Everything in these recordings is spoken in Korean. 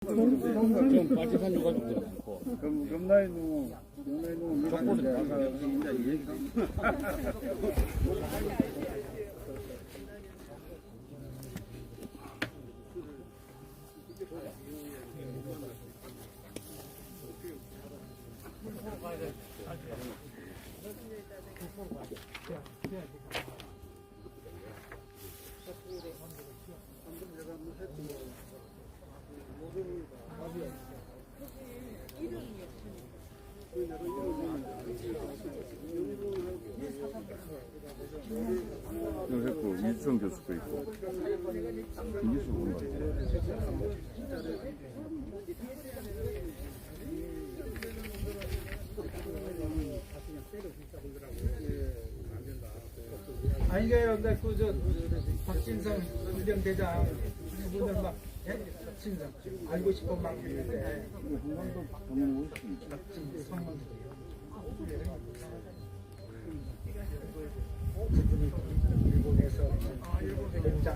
좀 빠지산 유가족들 많고. 금나이 누 했고 이주성 교수도 있고 김기수 군도 있고. 아니 근데 그저 박진성 군령대장 분들 막 박진성 알고 싶어 막 했는데 박진성 그분이 일본에서 공장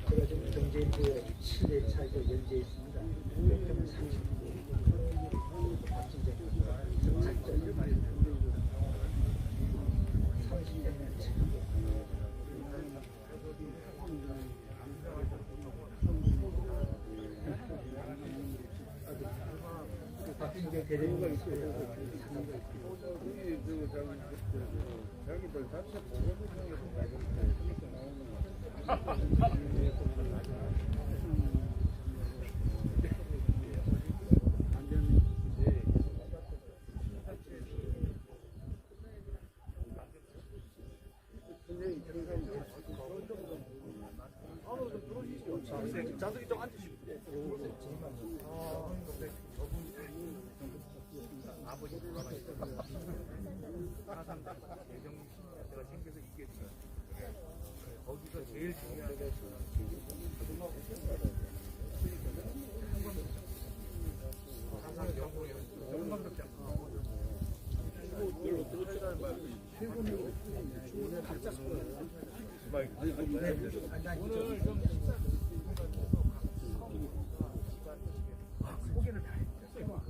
제가 지금 경제인지에 7회 차에서 연재해 있습니다. 목표는 30분. 박진정 정착전 30년을 지금 박진정 대령이 있어요. 자기들 자체 보고서 자석이 좀 앉으시고. 아버지 사상 예정 제가 생겨서 이게 거기서 제일 중요한 게 사상 영광덕장 각자 오늘 좀 소개를 다 했어요.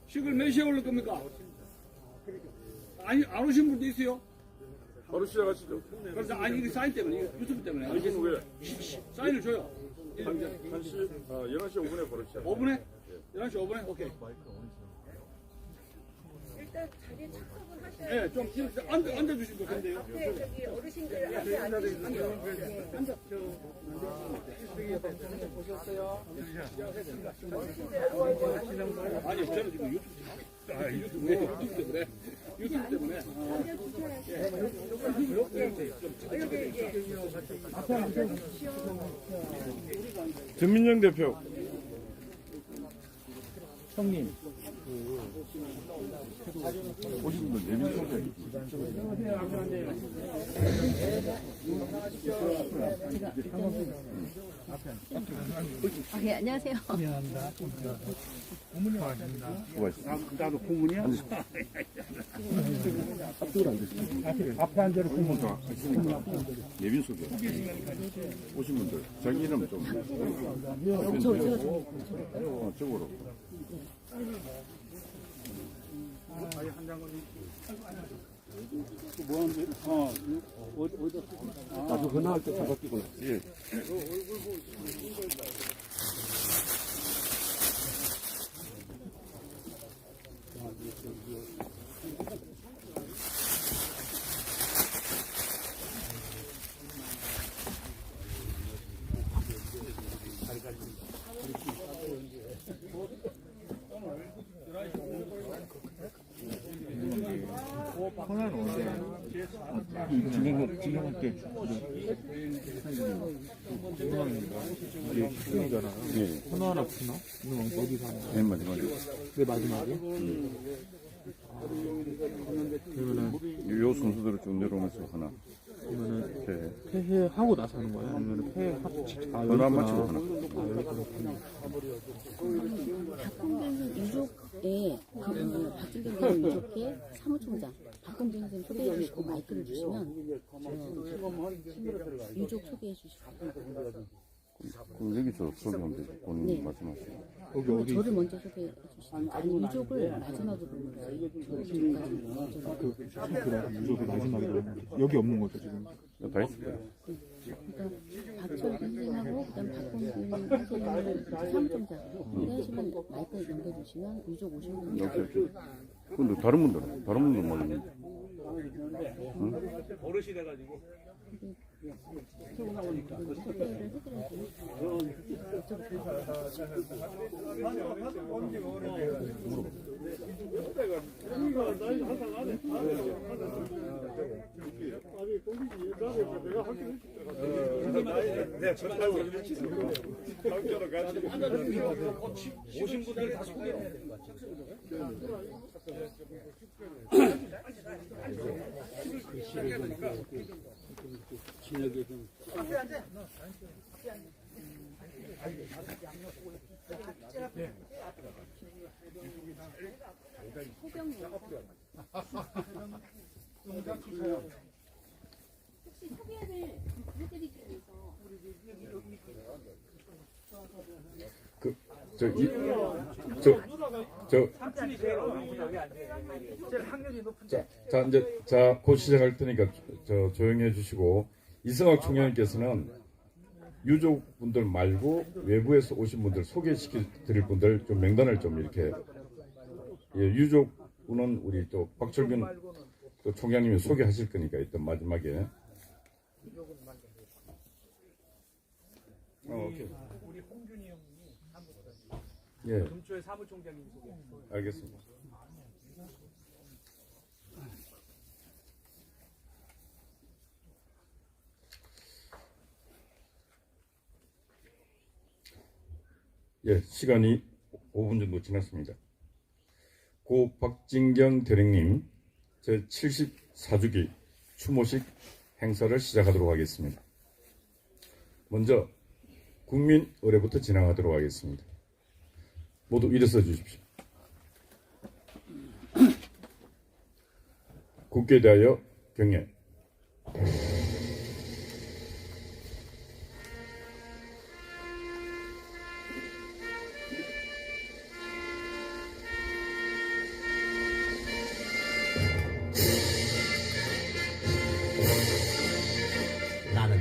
식을 몇 시에 올릴 겁니까? 아니, 안 오신 분도 있어요? 바로 시작하시죠. 그래서 아니, 이게 사인 때문에, 이게 유튜브 때문에. 알겠는 왜? 사인을 줘요. 11시 5분에 바로 시작. 5분에? 11시 5분에? 오케이. 일단 자리에 착석을 하셔야 네, 좀 앉아주시면 좋겠는데요. 앞에 저기 어르신들 앞에 앉으시고요. 앉아. 보셨어요? 아니, 저는 지금 유튜브 때문에. 유튜브 때문에. 전민영 대표. 형님. 오신 분들 내민 소개. 예, 안녕하세요. 나도 고문이야? 앞쪽으로 앉으시죠. 앞에 앉아서 공문. 내민 소개. 오신 분들 자기 이름 좀. 저거로. 나도 헌화할 때 잡아 끼고 예. 박진영한테 이게 시즌이잖아요. 예. 코너 하나 푸나? 이건 어디서 하는 거야? 맨 마지막에. 내 마지막에? 그러면은 요 순서대로 쭉 내려오면서 하나. 그러면은 이렇게 폐해하고 나서 하는 거야? 아니면 폐하고 전화 안 맞추고 하나. 박범계 유족의 박진경 대령 유족의 사무총장 박범계 선생님 소개해 주시고 마이크를 주시면 유족 소개해 주시고 그럼 여기서 소개하면 되죠. 본인 네. 말씀하시고. 여기 어디 저를 먼저 소개해 주시면 아니 유족을 마지막으로 불러요. 그래 유족이 마지막에 여기 없는 거죠 지금? 다 있을 거예요. 그러니까 박철기 선생님하고 그다음 박범계 선생님을 사무총장 소개하시면 마이크를 넘겨주시면 유족 오신 분들 이렇게. 근데 다른 분들은 모르겠네. 어르신 해가지고. 소개를 해드려야죠. 오신 분들 다 소개. 혹시 소개를 해드리기 위해서 곧 시작할 테니까 조용히 해주시고 이성학 총장님께서는 유족분들 말고 외부에서 오신 분들 소개시켜 드릴 분들 좀 명단을 좀 이렇게 유족분은 우리 또 박철균 또 총장님이 소개하실 거니까 일단 마지막에 오케이. 우리 홍준이 형님이 예, 금초의 사무총장님 소개. 알겠습니다. 예, 시간이 5분 정도 지났습니다. 고 박진경 대령님 제74주기 추모식 행사를 시작하도록 하겠습니다. 먼저 국민 의례부터 진행하도록 하겠습니다. 모두 일어서 주십시오. 국회에 대하여 경례. 나는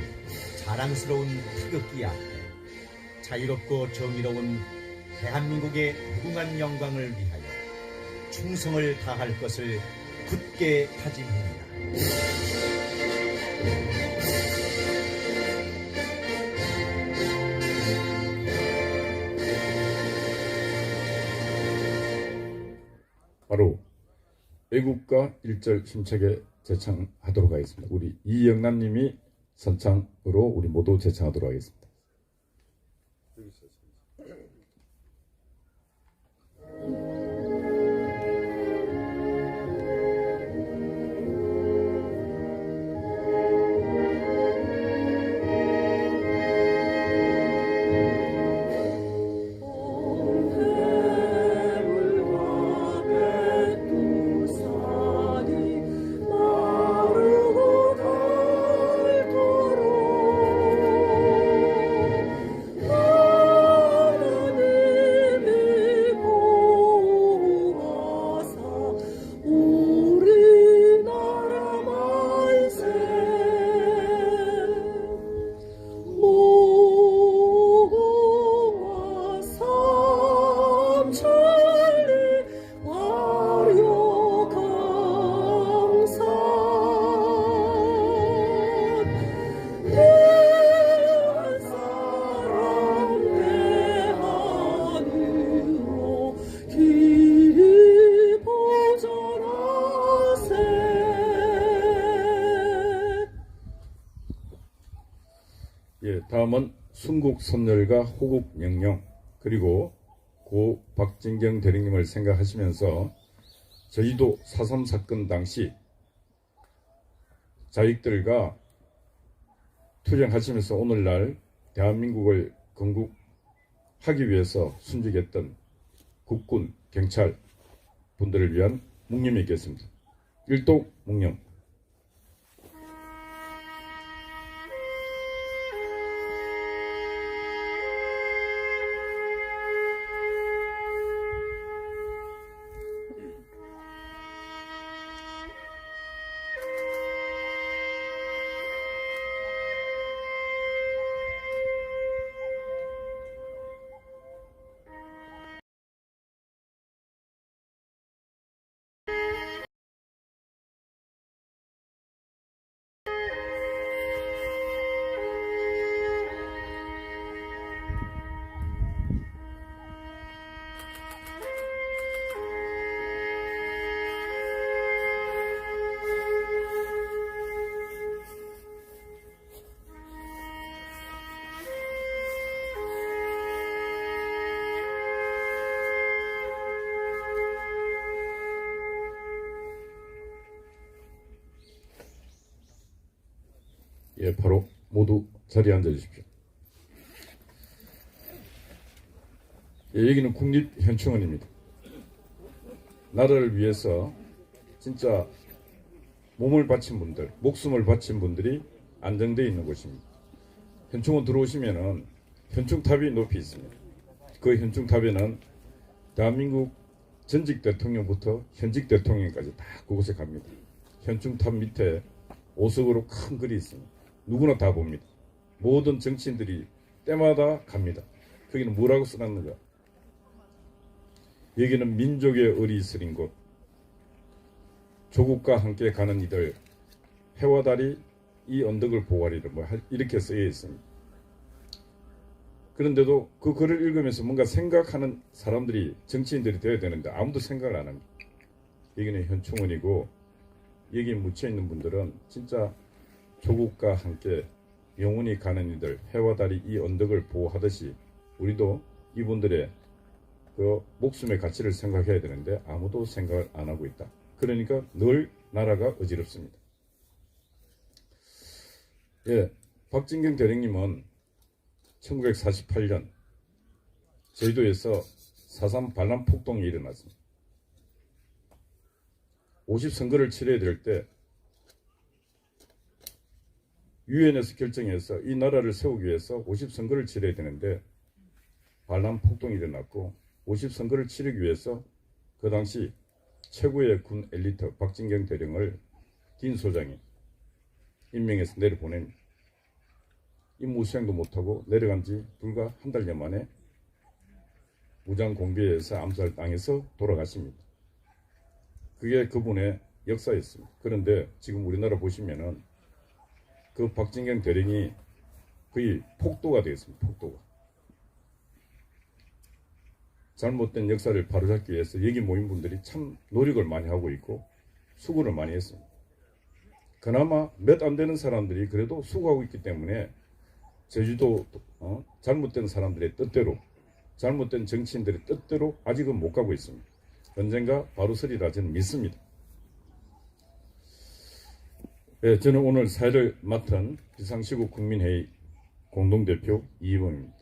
자랑스러운 태극기 앞에 자유롭고 정의로운 대한민국의 무궁한 영광을 위하여 충성을 다할 것을 굳게 다짐합니다. 바로 애국가 1절 힘차게 제창하도록 하겠습니다. 우리 이영란님이 선창으로 우리 모두 제창하도록 하겠습니다. 예, 다음은 순국선열과 호국명령 그리고 고 박진경 대령님을 생각하시면서 저희도 4.3 사건 당시 자익들과 투쟁하시면서 오늘날 대한민국을 건국하기 위해서 순직했던 국군, 경찰 분들을 위한 묵념이 있겠습니다. 일동 묵념. 예, 바로 모두 자리에 앉아 주십시오. 예, 여기는 국립현충원입니다. 나라를 위해서 진짜 몸을 바친 분들, 목숨을 바친 분들이 안정되어 있는 곳입니다. 현충원 들어오시면은 현충탑이 높이 있습니다. 그 현충탑에는 대한민국 전직 대통령부터 현직 대통령까지 다 그곳에 갑니다. 현충탑 밑에 오석으로 큰 글이 있습니다. 누구나 다 봅니다. 모든 정치인들이 때마다 갑니다. 거기는 뭐라고 써놨는가? 여기는 민족의 을이 있으린 곳, 조국과 함께 가는 이들, 해와 달이 이 언덕을 보호하리라 이렇게 쓰여 있습니다. 그런데도 그 글을 읽으면서 뭔가 생각하는 사람들이, 정치인들이 되어야 되는데 아무도 생각을 안 합니다. 여기는 현충원이고 여기 묻혀있는 분들은 진짜 조국과 함께 영원히 가는 이들, 해와 달이 이 언덕을 보호하듯이 우리도 이분들의 그 목숨의 가치를 생각해야 되는데 아무도 생각을 안 하고 있다. 그러니까 늘 나라가 어지럽습니다. 예, 박진경 대령님은 1948년 제주도에서 4.3 반란 폭동이 일어났습니다. 50선거를 치러야 될 때 유엔에서 결정해서 이 나라를 세우기 위해서 50선거를 치러야 되는데 반란 폭동이 일어났고 50선거를 치르기 위해서 그 당시 최고의 군 엘리트 박진경 대령을 딘 소장이 임명해서 내려보냅니다. 임무 수행도 못하고 내려간 지 불과 한 달여 만에 무장 공비에서 암살당해서 돌아가십니다. 그게 그분의 역사였습니다. 그런데 지금 우리나라 보시면은 그 박진경 대령이 거의 폭도가 되었습니다. 폭도가. 잘못된 역사를 바로잡기 위해서 여기 모인 분들이 참 노력을 많이 하고 있고 수고를 많이 했습니다. 그나마 몇 안 되는 사람들이 그래도 수고하고 있기 때문에 제주도 잘못된 사람들의 뜻대로, 잘못된 정치인들의 뜻대로 아직은 못 가고 있습니다. 언젠가 바로 서리라 저는 믿습니다. 네, 저는 오늘 사회를 맡은 비상시국 국민회의 공동대표 이희범입니다.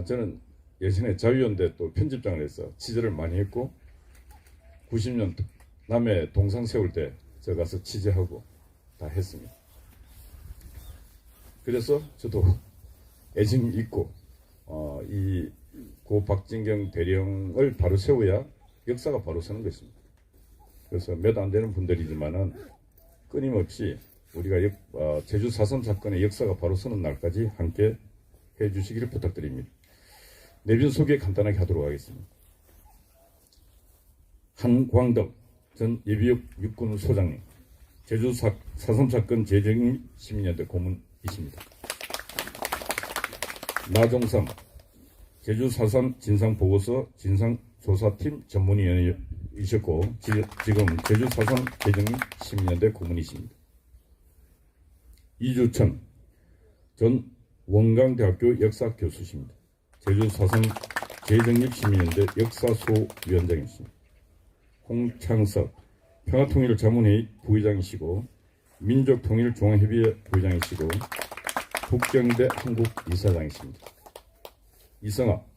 저는 예전에 자유연대 또 편집장을 해서 취재를 많이 했고 90년 남해 동상 세울 때 저 가서 취재하고 다 했습니다. 그래서 저도 애증이 있고 이 고 박진경 대령을 바로 세워야 역사가 바로 서는 것입니다. 그래서 몇 안 되는 분들이지만은 끊임없이 우리가 제주 4.3 사건의 역사가 바로 서는 날까지 함께 해주시기를 부탁드립니다. 내빈 소개 간단하게 하도록 하겠습니다. 한광덕 전 예비역 육군 소장님, 제주 4.3 사건 재정임 시민연대 고문이십니다. 나종삼 제주 4.3 진상보고서 진상조사팀 전문위원이셨고 지금 제주 4.3 재정임 시민연대 고문이십니다. 이주천 전 원광대학교 역사 교수십니다. 제주 4.3 재정립 12년대 역사소위원장이십니다. 홍창섭 평화통일자문회의 부의장이시고 민족통일중앙협의회 부의장이시고 북경대 한국이사장이십니다. 이성학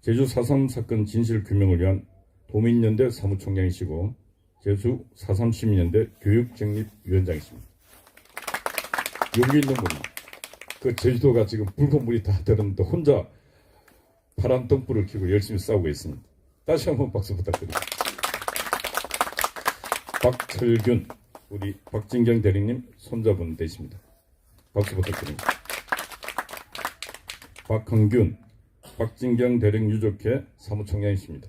제주 4.3 사건 진실규명을 위한 도민연대 사무총장이시고 제주 4.3 12년대 교육정립위원장이십니다. 여기 있는 분이 그 제주도가 지금 붉은 물이 다 들었는데 혼자 파란 등불을 켜고 열심히 싸우고 있습니다. 다시 한번 박수 부탁드립니다. 박철균 우리 박진경 대리님 손자분 되십니다. 박수 부탁드립니다. 박헌균 박진경 대령 유족회 사무총장이십니다.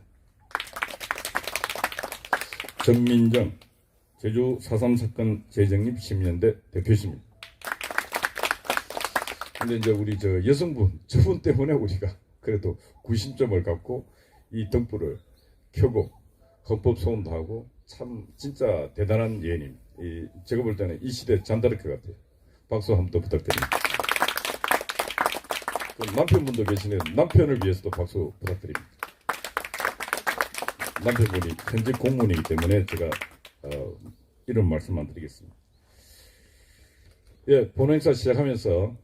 전민정 제주 4.3 사건 재정립 10년대 대표십니다. 근데 이제 우리 저 여성분 저분 때문에 우리가 그래도 구심점을 갖고 이 등불을 켜고 헌법 소원도 하고 참 진짜 대단한 예님. 제가 볼 때는 이 시대 잔다르크 같아요. 박수 한 번 더 부탁드립니다. 남편분도 계시네요. 남편을 위해서도 박수 부탁드립니다. 남편분이 현직 공무원이기 때문에 제가 이런 말씀만 드리겠습니다. 예, 본행사 시작하면서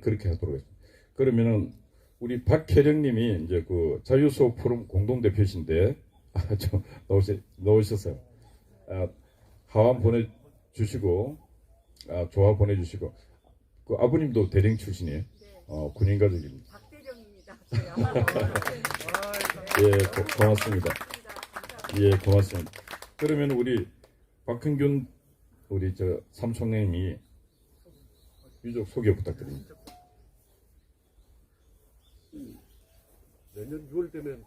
그렇게 하도록 하겠습니다. 그러면은 우리 박혜령님이 이제 그 자유수호 포럼 공동대표신데 좀 나오셨어요. 하완 보내주시고 조화 보내주시고 그 아버님도 대령 출신이에요. 군인 가족입니다. 박대령입니다. 예, 고맙습니다. 예, 고맙습니다. 그러면 우리 박헌균 우리 저 삼총장님이 유족 소개 부탁드립니다. 내년 6월 되면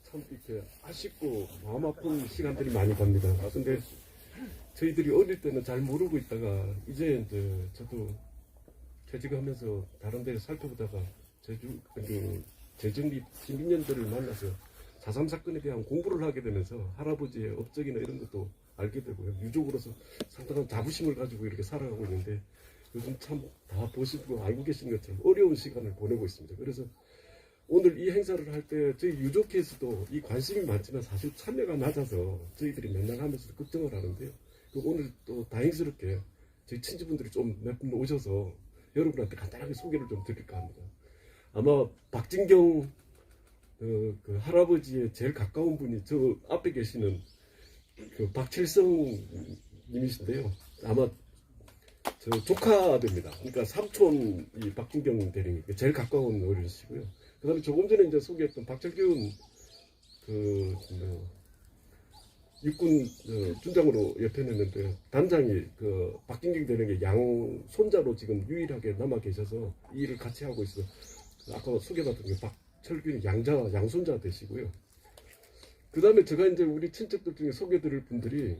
참 이렇게 아쉽고 마음 아픈 시간들이 많이 갑니다. 근데 저희들이 어릴 때는 잘 모르고 있다가 이제 저도 퇴직하면서 다른 데 살펴보다가 재정립 시민년들을 만나서 4.3 사건에 대한 공부를 하게 되면서 할아버지의 업적이나 이런 것도 알게 되고요. 유족으로서 상당한 자부심을 가지고 이렇게 살아가고 있는데 요즘 참 다 보시고 알고 계시는 것처럼 어려운 시간을 보내고 있습니다. 그래서 오늘 이 행사를 할 때 저희 유족회에서도 이 관심이 많지만 사실 참여가 낮아서 저희들이 맨날 하면서 걱정을 하는데요. 오늘 또 다행스럽게 저희 친지분들이 좀 몇 분 오셔서 여러분한테 간단하게 소개를 좀 드릴까 합니다. 아마 박진경 그 할아버지의 제일 가까운 분이 저 앞에 계시는 그 박칠성 님이신데요. 아마 저 조카 됩니다. 그러니까 삼촌 이 박진경 대령이 제일 가까운 어른이시고요. 그다음에 조금 전에 이제 소개했던 박철균 육군 준장으로 옆에냈는데 단장이 그 박진경 대령의 양 손자로 지금 유일하게 남아 계셔서 이 일을 같이 하고 있어. 아까 소개받은 게 박철균이 양손자 되시고요. 그다음에 제가 이제 우리 친척들 중에 소개드릴 분들이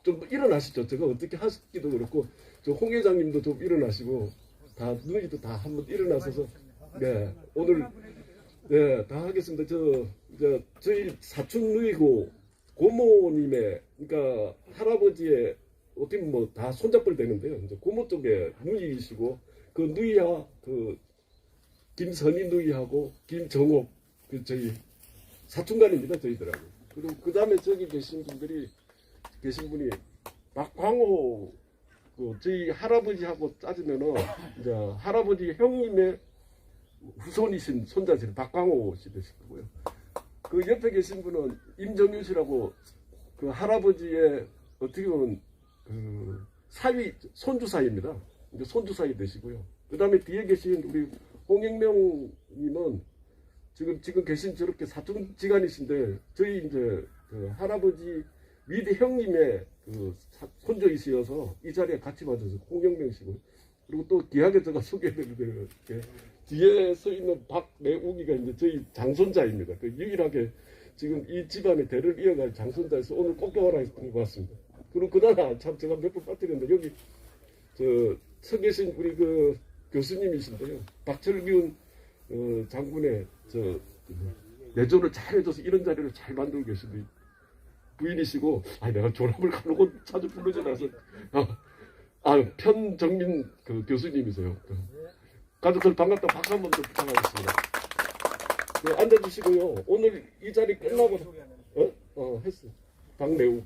좀 일어나시죠. 제가 어떻게 하시기도 그렇고 저 홍 회장님도 좀 일어나시고 다 누이도 다 한번 일어나셔서 네 오늘 네 다 하겠습니다. 저희 사촌 누이고 고모님의 그러니까 할아버지의 어떻게 뭐 다 손잡을 되는데요. 이제 고모 쪽에 누이이시고 그 누이와 그 김선희 누이하고 김정옥 그 저희 사촌간입니다. 저희들하고. 그리고 그 다음에 저기 계신 분이 박광호 그 저희 할아버지하고 따지면은 이제 할아버지 형님의 후손이신 손자신 박광호 씨 되실 거고요. 그 옆에 계신 분은 임정윤 씨라고 그 할아버지의 어떻게 보면 그 사위 손주 사이입니다. 이제 손주 사이 되시고요. 그 다음에 뒤에 계신 우리 홍익명님은 지금 계신 저렇게 사촌지간이신데 저희 이제 그 할아버지 위대 형님의 그 손주이시여서 이 자리에 같이 맞아서 홍영명 씨고 그리고 또 귀하게 제가 소개해드리는 뒤에 서 있는 박내욱이가 이제 저희 장손자입니다. 그 유일하게 지금 이 집안의 대를 이어갈 장손자에서 오늘 꼭 나와라 했던 것 같습니다. 그리고 그나마 참 제가 몇 번 빠뜨렸는데 여기 서 계신 우리 그 교수님이신데요. 박철균 장군의 내조를 잘 해줘서 이런 자리를 잘 만들고 계시는 부인이시고 내가 졸업을 가놓고 자주 부르지 않아서 편정민 그 교수님이세요. 가족들 반갑다 박수 한번 더 부탁하겠습니다. 네, 앉아주시고요. 오늘 이 자리 끝나고 했어. 박내우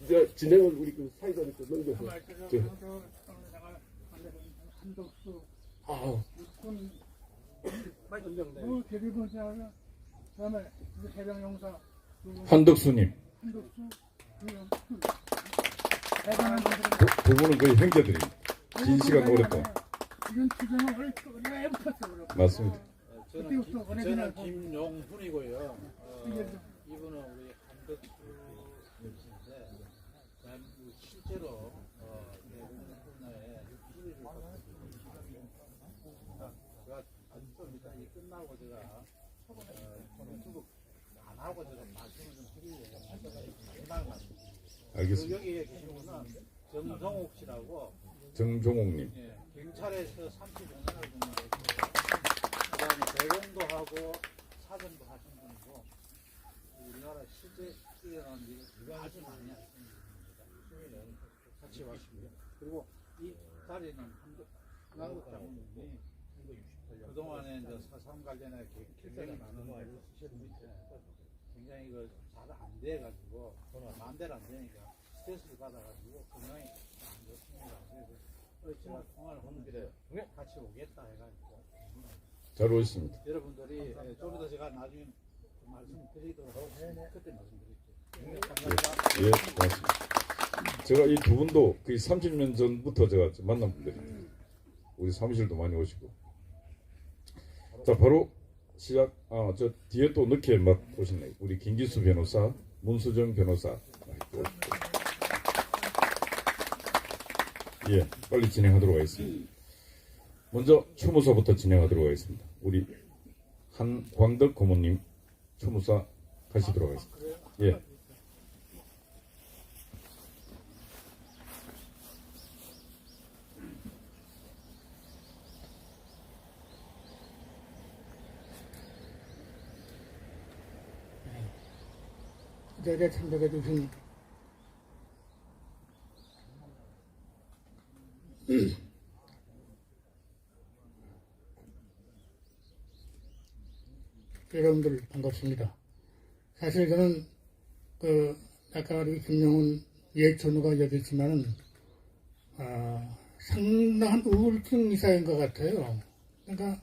이제 진행을 우리 그 사회자님께 넘겨서 한덕수님. 두 분은 거의 형제들입니다. 긴 시간 오랫동안. 맞습니다. 저는 김용훈이고요. 이분은 우리 한덕수 씨인데, 실제로 대부분의 일을 제가 좀 이따 이 끝나고 제가 유튜브 안 하고 제가 말씀을 좀 드리려고 알겠습니다. 여기에 계신 분은 정종옥 씨라고 정종옥님. 경찰에서 35년을 근무했고, 그다음에 대공도 하고 사정도 하신 분이고, 우리나라 실제 일어나는 일을 아주 많이 하시는 분입니다. 같이 왔습니다. 그리고 이 자리는 한국 장군님이 그동안에 이제 사상 관련해 굉장히 많은 일을 쓰셨는데, 굉장히 잘 안 돼가지고 마음대로 안 되니까 스트레스를 받아가지고 건강이 안 좋습니다. 그래서 제가 통화를 했는데 같이 오겠다 해가지고 잘 오셨습니다. 여러분들이 좀 이따 제가 나중에 말씀드리도록 그때 말씀드릴게요. 감사합니다. 예, 고맙습니다. 제가 이 두 분도 거의 30년 전부터 제가 만난 분들입니다. 우리 사무실도 많이 오시고. 자, 바로 시작. 저 뒤에 또 늦게 막 오셨네요. 우리 김기수 변호사, 문수정 변호사. 예, 빨리 진행하도록 하겠습니다. 먼저 추모사부터 진행하도록 하겠습니다. 우리 한광덕 고모님 추모사 가시도록 하겠습니다. 예. 자리에 참석해 주신 여러분들 반갑습니다. 사실 저는 아까 우리 김용훈 예천우가 얘기했지만은 상당한 우울증 이사인 것 같아요. 그러니까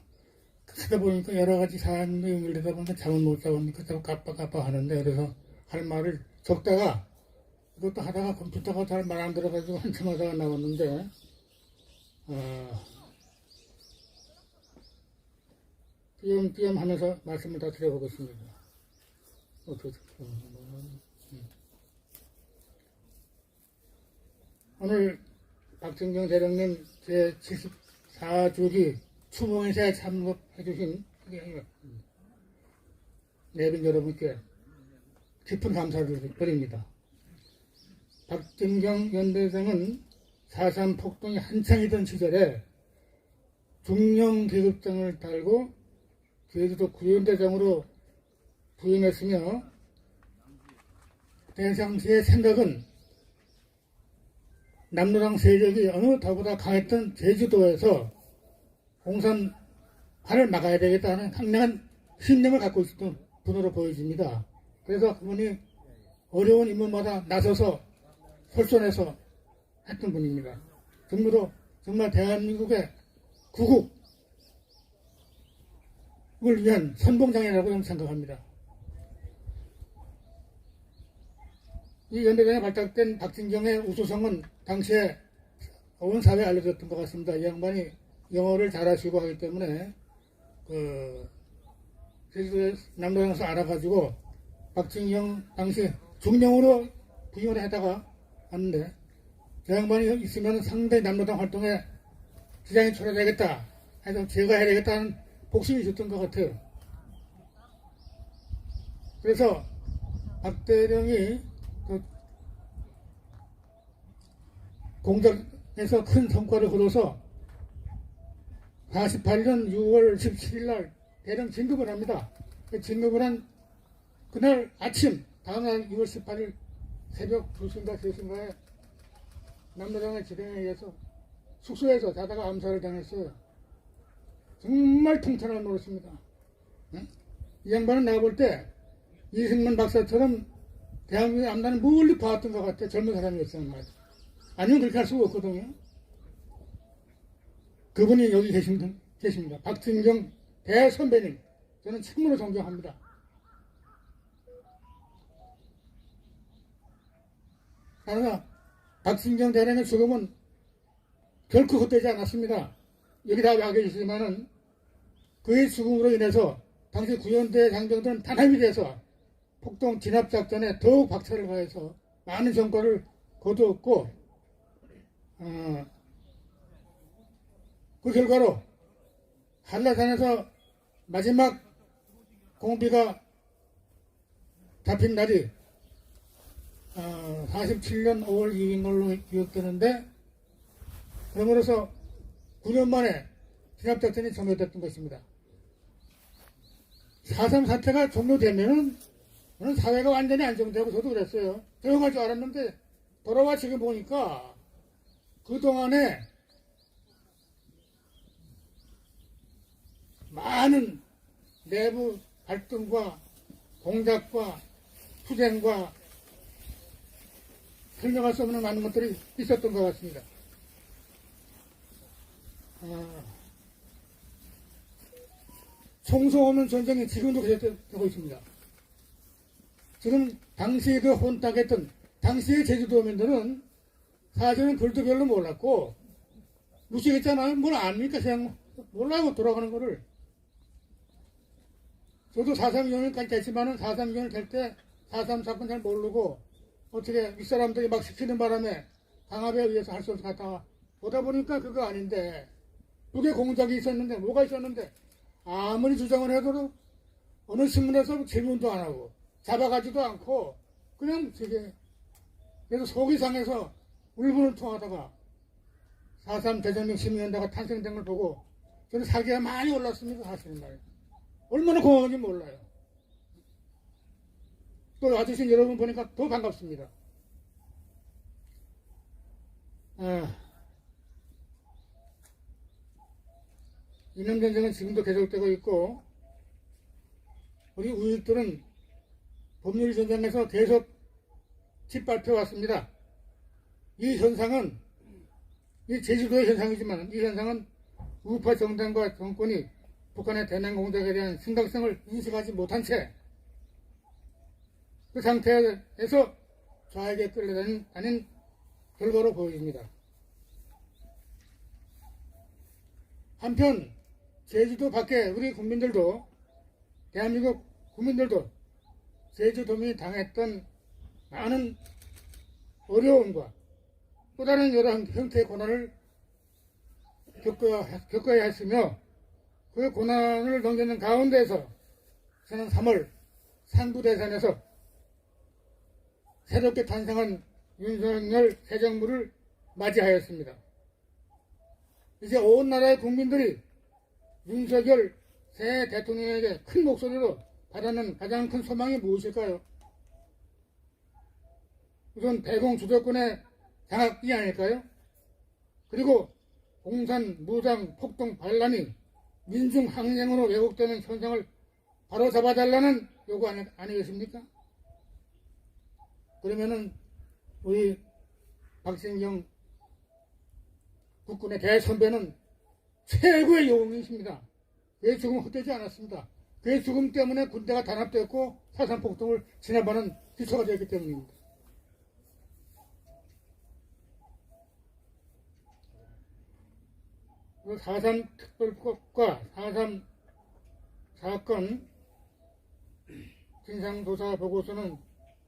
하다 보니까 여러 가지 사안이 연결되다 보니까 잠을 못 자보니까 자꾸 깜빡깜빡 하는데, 그래서 할 말을 적다가 이것도 하다가 컴퓨터가 잘 말 안 들어가지고 한참 하다가 나왔는데, 띄엄띄엄 하면서 말씀을 다 드려보겠습니다. 오늘 박정경 대령님 제74주기 추모행사에 참석해주신 내빈 여러분께 깊은 감사를 드립니다. 박정경 연대장은 4.3 폭동이 한창이던 시절에 중령계급장을 달고 제주도 구연대장으로 부임했으며, 대장시의 생각은 남로당 세력이 어느 때보다 강했던 제주도에서 공산화를 막아야 되겠다는 강력한 신념을 갖고 있었던 분으로 보여집니다. 그래서 그분이 어려운 임무마다 나서서 솔선해서 했던 분입니다. 정말로 정말 대한민국의 구국을 위한 선봉장이라고 저는 생각합니다. 이 연대장에 발탁된 박진경의 우수성은 당시에 온 사회에 알려졌던 것 같습니다. 이 양반이 영어를 잘하시고 하기 때문에 제주도에 남로당에서 알아가지고 박진경 당시 중령으로 부임을 하다가 왔는데, 저 양반이 있으면 상당히 남로당 활동에 지장이 초래되겠다 해서 제가 해야 되겠다는 복심이 있었던 것 같아요. 그래서 박 대령이 공작에서 큰 성과를 거둬서 48년 6월 17일 날 대령 진급을 합니다. 진급을 한 그날 아침, 다음날 6월 18일 새벽 2시인가 3시인가에 남로당의 지령에 의해서 숙소에서 자다가 암살을 당했어요. 정말 통찰할 노릇입니다. 응? 이 양반은 내가 볼 때 이승만 박사처럼 대한민국 암단을 멀리 봐왔던 것 같아. 젊은 사람이었어요. 아니면 그렇게 할 수가 없거든요. 그분이 여기 계십니다. 박진경 대선배님. 저는 참으로 존경합니다. 그러나 박진경 대령의 죽음은 결코 헛되지 않았습니다. 여기 다 와 계시지만은 그의 죽음으로 인해서 당시 구현대 장병들은 단합이 돼서 폭동 진압작전에 더욱 박차를 가해서 많은 성과를 거두었고, 그 결과로 한라산에서 마지막 공비가 잡힌 날이 47년 5월 2일 걸로 기억되는데, 그러므로서 9년 만에 진압작전이 종료됐던 것입니다. 4.3 사태가 종료되면은 사회가 완전히 안정되고, 저도 그랬어요. 조용할 줄 알았는데 돌아와 지금 보니까 그동안에 많은 내부 갈등과 공작과 투쟁과 설명할 수 없는 많은 것들이 있었던 것 같습니다. 총성 없는 전쟁이 지금도 계속되고 있습니다. 지금 당시 그 혼탁했던 당시의 제주도민들은 사실은 글도 별로 몰랐고 무식했잖아요. 뭘 압니까? 그냥 몰라요. 돌아가는 거를. 저도 4.3위원회까지 됐지만은 4.3위원회 될 때 4.3 사건 잘 모르고 어떻게 윗사람들이 막 시키는 바람에 강압에 의해서 할 수 없이 갔다가 보다 보니까 그거 아닌데, 그게 공작이 있었는데 뭐가 있었는데 아무리 주장을 해도 어느 신문에서 질문도 안 하고 잡아가지도 않고 그냥 저게, 그래서 속이 상해서 울분을 통하다가 4.3 대전역 시민연대가 탄생된 걸 보고 저는 사기가 많이 올랐습니다. 사실은 말이에요. 얼마나 고마운지 몰라요. 또 와주신 여러분 보니까 더 반갑습니다. 이념전쟁은 지금도 계속되고 있고, 우리 우익들은 법률 전쟁에서 계속 짓밟혀 왔습니다. 이 현상은, 이 제주도의 현상이지만 이 현상은 우파 정당과 정권이 북한의 대남 공작에 대한 심각성을 인식하지 못한 채 그 상태에서 좌에게 끌려다니는 결과로 보여집니다. 한편 제주도 밖에 우리 국민들도, 대한민국 국민들도 제주도민이 당했던 많은 어려움과 또 다른 여러 형태의 고난을 겪어야 했으며, 그 고난을 넘기는 가운데에서 저는 3월 상부대선에서 새롭게 탄생한 윤석열 새 정부를 맞이하였습니다. 이제 온 나라의 국민들이 윤석열 새 대통령에게 큰 목소리로 바라는 가장 큰 소망이 무엇일까요? 우선 대공 주도권의 장악이 아닐까요? 그리고 공산, 무장, 폭동, 반란이 민중 항쟁으로 왜곡되는 현상을 바로 잡아달라는 요구 아니겠습니까? 그러면은 우리 박진경 국군의 대선배는 최고의 영웅이십니다. 그의 죽음은 헛되지 않았습니다. 그의 죽음 때문에 군대가 단합되었고 4.3 폭동을 진압하는 기초가 되었기 때문입니다. 그 4.3 특별법과 4.3 사건 진상조사 보고서는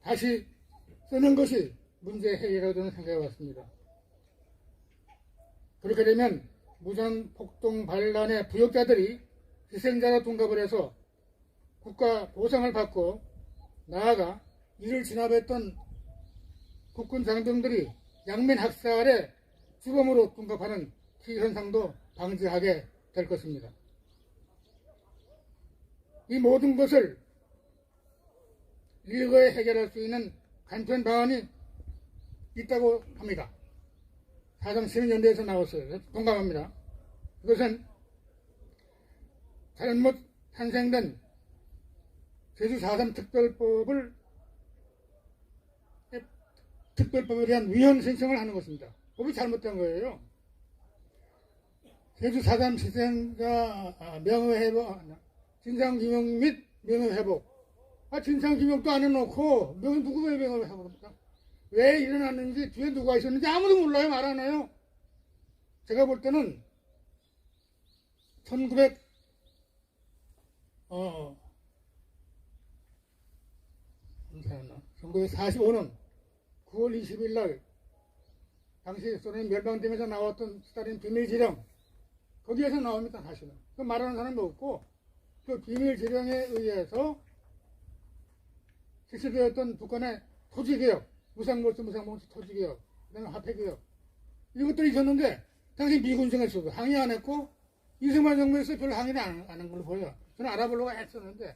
다시 쓰는 것이 문제 해결이라고 저는 생각해 왔습니다. 그렇게 되면 무장 폭동 반란의 부역자들이 희생자로 둔갑을 해서 국가 보상을 받고, 나아가 이를 진압했던 국군 장병들이 양면 학살의 주범으로 둔갑하는 현상도 방지하게 될 것입니다. 이 모든 것을 일거에 해결할 수 있는 간편 방안이 있다고 합니다. 4.3 시민연대에서 나왔어요. 공감합니다. 그것은 잘못 탄생된 제주 4.3 특별법에 대한 위헌 신청을 하는 것입니다. 법이 잘못된 거예요. 제주 4.3 희생자 명예회복, 진상규명 및 명예회복. 진상규명도 안 해놓고 누구 왜 명예회복합니까? 왜 일어났는지, 뒤에 누가 있었는지 아무도 몰라요. 말 안 해요. 제가 볼 때는 1945년 9월 20일 날 당시 소련이 멸망되면서 나왔던 스탈린 비밀지령, 거기에서 나옵니다. 사실은 그 말하는 사람이 없고, 그 비밀지령에 의해서 실시되었던 북한의 토지개혁, 무상몰수 토지개혁, 그다음에 화폐개혁, 이것들이 있었는데 당시 미군 정에서도 항의 안 했고 이승만 정부에서 별로 항의를 안 한 걸로 보여요. 저는 알아보려고 했었는데,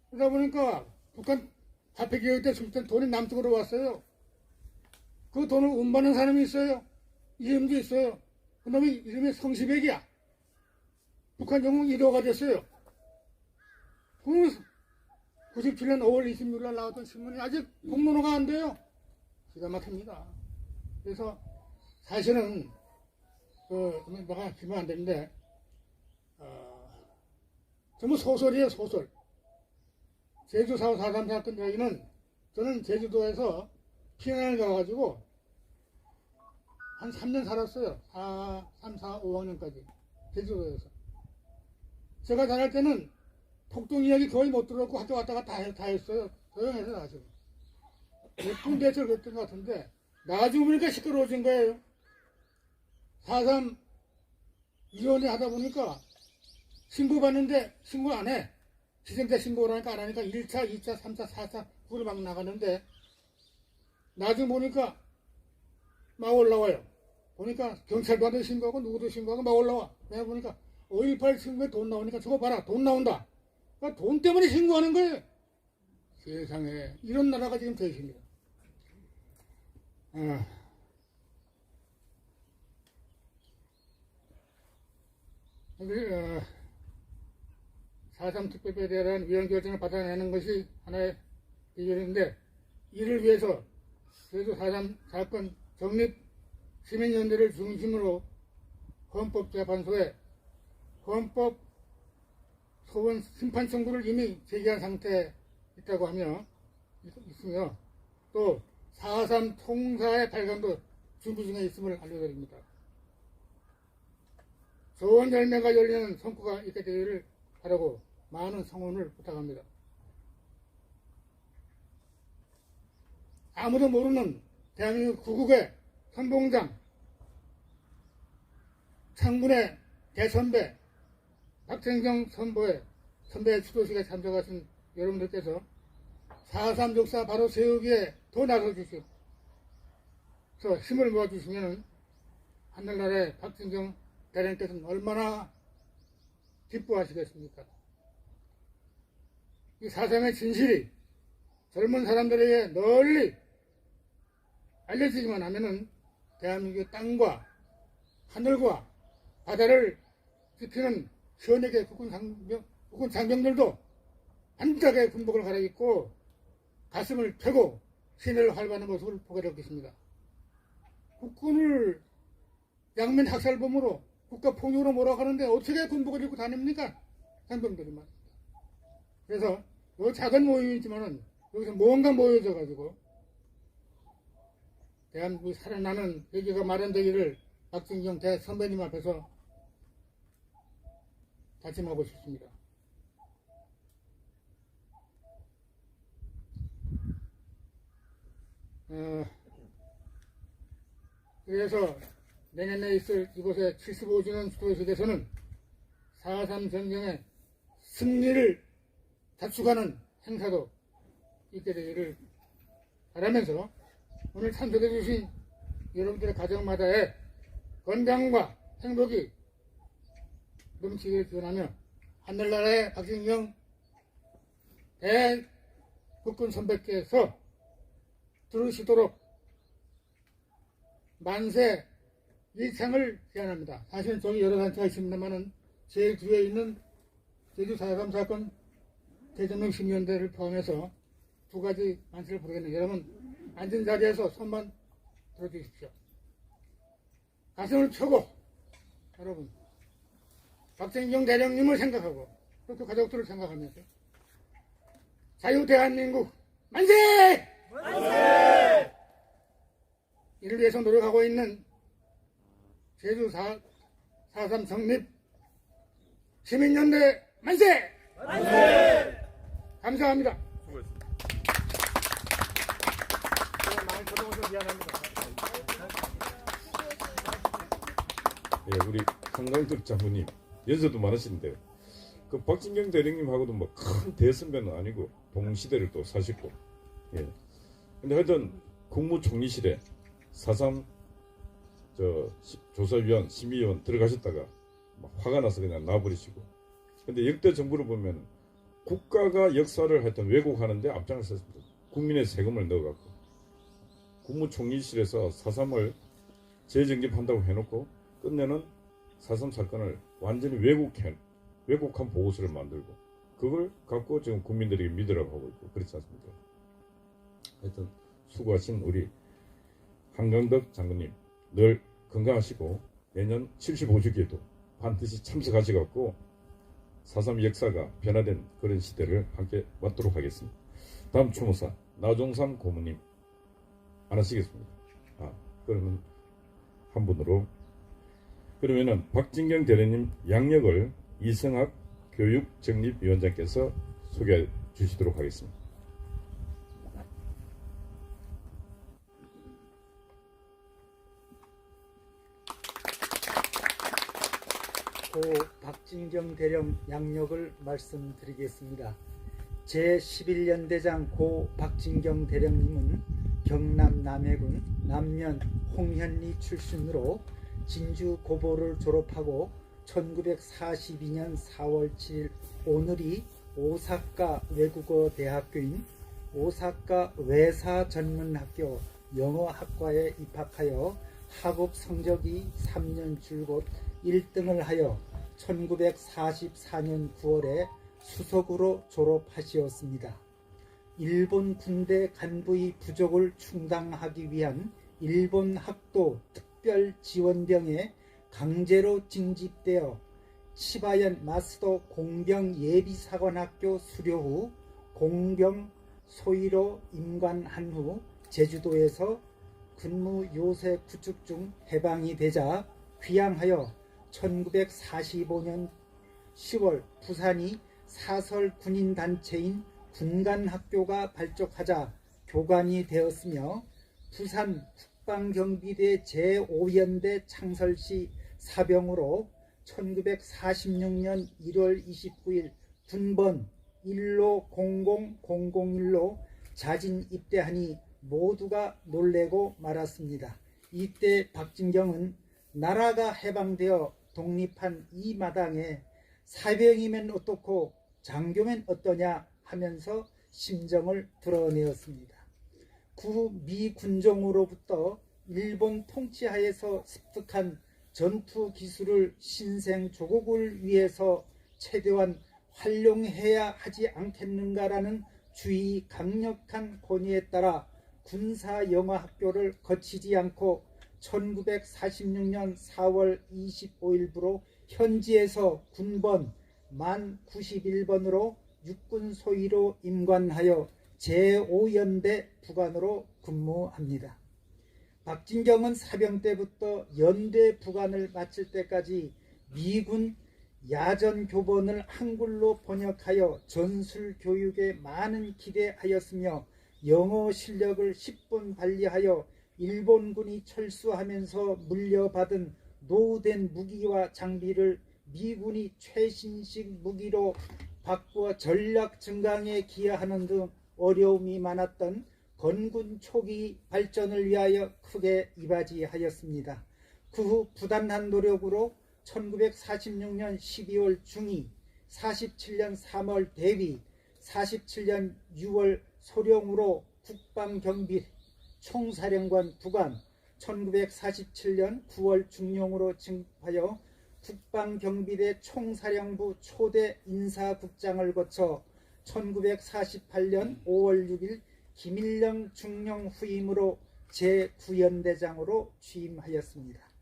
그러다 보니까 북한 화폐개혁 때 술때 돈이 남쪽으로 왔어요. 그 돈을 운반하는 사람이 있어요. 이름도 있어요. 그 놈이 이름이 성시백이야. 북한 영웅 1호가 됐어요. 그 97년 5월 26일 날 나왔던 신문이 아직 공론화가 안 돼요. 기가 막힙니다. 그래서 사실은 내가 기면 안 되는데 전부 소설이에요. 소설. 제주 4.3 사건 여기는, 저는 제주도에서 피난을 가가지고 한 3년 살았어요. 3, 4, 5학년까지 제주도에서. 제가 다닐 때는 폭동 이야기 거의 못 들었고 학교 갔다가 다 했어요. 조용해서 사실은. 몇 군데에서 그랬던 것 같은데 나중에 보니까 시끄러워진 거예요. 4.3 위원회 하다 보니까 신고받는데 신고 안 해. 희생자 신고를 하니까 안 하니까 1차, 2차, 3차, 4차 그걸 막 나가는데 나중에 보니까 막 올라와요. 보니까 경찰도 신고하고 누구도 신고하고 막 올라와. 내가 보니까 5.18 신고에 돈 나오니까 저거 봐라. 돈 나온다. 그러니까 돈 때문에 신고하는 거예요. 세상에 이런 나라가 지금 돼 있습니다. 4.3 특별법에 대한 위헌 결정을 받아내는 것이 하나의 비결인데, 이를 위해서 제주 4.3 사건 정립 시민연대를 중심으로 헌법재판소에 헌법 소원 심판 청구를 이미 제기한 상태에 있다고 있으며, 또 4.3 통사의 발간도 준비 중에 있음을 알려드립니다. 좋은 열매가 열리는 성과가 있게 되기를 바라고 많은 성원을 부탁합니다. 아무도 모르는 대한민국 구국의 선봉장, 창군의 대선배, 박정경 선배의 추도식에 참석하신 여러분들께서 4.3 역사 바로 세우기에 더 나서주시고 힘을 모아주시면 하늘나라의 박정경 대령께서는 얼마나 기뻐하시겠습니까? 이 4.3의 진실이 젊은 사람들에게 널리 알려지기만 하면은 대한민국의 땅과 하늘과 바다를 지키는 현역의 국군 장병들도 반짝의 군복을 갈아입고 가슴을 펴고 신을 활보하는 모습을 보게 되겠습니다. 국군을 양면 학살범으로 국가폭력으로 몰아가는데 어떻게 군복을 입고 다닙니까? 장병들이 말입니다. 그래서 이 작은 모임이지만은 여기서 뭔가 모여져 가지고 대한민국이 살아나는 계기가 마련되기를 박진경 대선배님 앞에서 다짐하고 싶습니다. 그래서 내년에 있을 이곳의 75주년 추도식에서는 4.3 전쟁의 승리를 자축하는 행사도 있게 되기를 바라면서 오늘 참석해 주신 여러분들의 가정마다의 건강과 행복이 넘치기를 기원하며 하늘나라의 박진경 대국군 선배께서 들으시도록 만세 이 상을 제안합니다. 사실은 저기 여러 단체가 있습니다만은 제일 뒤에 있는 제주 4.3 사건 대전동 심의위원회를 포함해서 두 가지 안세를 부르겠네요. 여러분 앉은 자리에서 손만 들어주십시오. 가슴을 펴고 여러분 박진경 대령님을 생각하고 또 그 가족들을 생각하면서 자유 대한민국 만세! 만세! 이를 위해서 노력하고 있는 제주 4.3 성립 시민연대 만세! 만세! 감사합니다. 많이 들어오셔서 미안합니다. 예, 우리 한강덕 장군님 연세도 많으신데 그 박진경 대령님하고도 뭐 큰 대선배는 아니고 동시대를 또 사셨고, 예. 근데 하여튼 국무총리실에 4.3 조사위원 심의위원 들어가셨다가 막 화가 나서 그냥 놔버리시고, 근데 역대 정부를 보면 국가가 역사를 하여튼 왜곡하는데 앞장을 섰습니다. 국민의 세금을 넣어갖고 국무총리실에서 4.3을 재정립한다고 해놓고 끝내는 4.3 사건을 완전히 왜곡한 보고서를 만들고 그걸 갖고 지금 국민들에게 믿으라고 하고 있고 그렇지 않습니까? 하여튼 수고하신 우리 한강덕 장군님 늘 건강하시고 내년 75주기에도 반드시 참석하셔갖고 4.3 역사가 변화된 그런 시대를 함께 맞도록 하겠습니다. 다음 추모사 나종삼 고모님 안 하시겠습니다. 그러면 한 분으로 그러면은 박진경 대령님 양력을 이성학 교육정립위원장께서 소개해 주시도록 하겠습니다. 고 박진경 대령 양력을 말씀드리겠습니다. 제11연대장 고 박진경 대령님은 경남 남해군 남면 홍현리 출신으로 진주 고보를 졸업하고 1942년 4월 7일 오늘이 오사카 외국어 대학교인 오사카 외사전문학교 영어학과에 입학하여 학업 성적이 3년 줄곧 1등을 하여 1944년 9월에 수석으로 졸업하시었습니다. 일본 군대 간부의 부족을 충당하기 위한 일본 학도 특별지원병에 강제로 징집되어 치바현 마스도 공병 예비사관학교 수료 후 공병 소위로 임관한 후 제주도에서 근무 요새 구축 중 해방이 되자 귀향하여 1945년 10월 부산이 사설 군인단체인 군간학교가 발족하자 교관이 되었으며 부산 국방경비대 제5연대 창설시 사병으로 1946년 1월 29일 군번 1로 00001로 자진 입대하니 모두가 놀래고 말았습니다. 이때 박진경은 나라가 해방되어 독립한 이 마당에 사병이면 어떻고 장교면 어떠냐 하면서 심정을 드러내었습니다. 구 미 군종으로부터 일본 통치하에서 습득한 전투 기술을 신생 조국을 위해서 최대한 활용해야 하지 않겠는가라는 주의 강력한 권유에 따라 군사영어학교를 거치지 않고 1946년 4월 25일부로 현지에서 군번 만 91번으로 육군 소위로 임관하여 제5연대 부관으로 근무합니다. 박진경은 사병 때부터 연대 부관을 마칠 때까지 미군 야전 교본을 한글로 번역하여 전술 교육에 많은 기대하였으며 영어 실력을 10분 발휘하여 일본군이 철수하면서 물려받은 노후된 무기와 장비를 미군이 최신식 무기로 바꾸어 전략 증강에 기여하는 등 어려움이 많았던 건군 초기 발전을 위하여 크게 이바지하였습니다. 그 후 부단한 노력으로 1946년 12월 중위, 47년 3월 대위, 47년 6월 소령으로 국방경비 총사령관 부관, 1947년 9월 중령으로 진급하여 국방경비대 총사령부 초대 인사국장을 거쳐 1948년 5월 6일 김일령 중령 후임으로 제9연대장으로 취임하였습니다.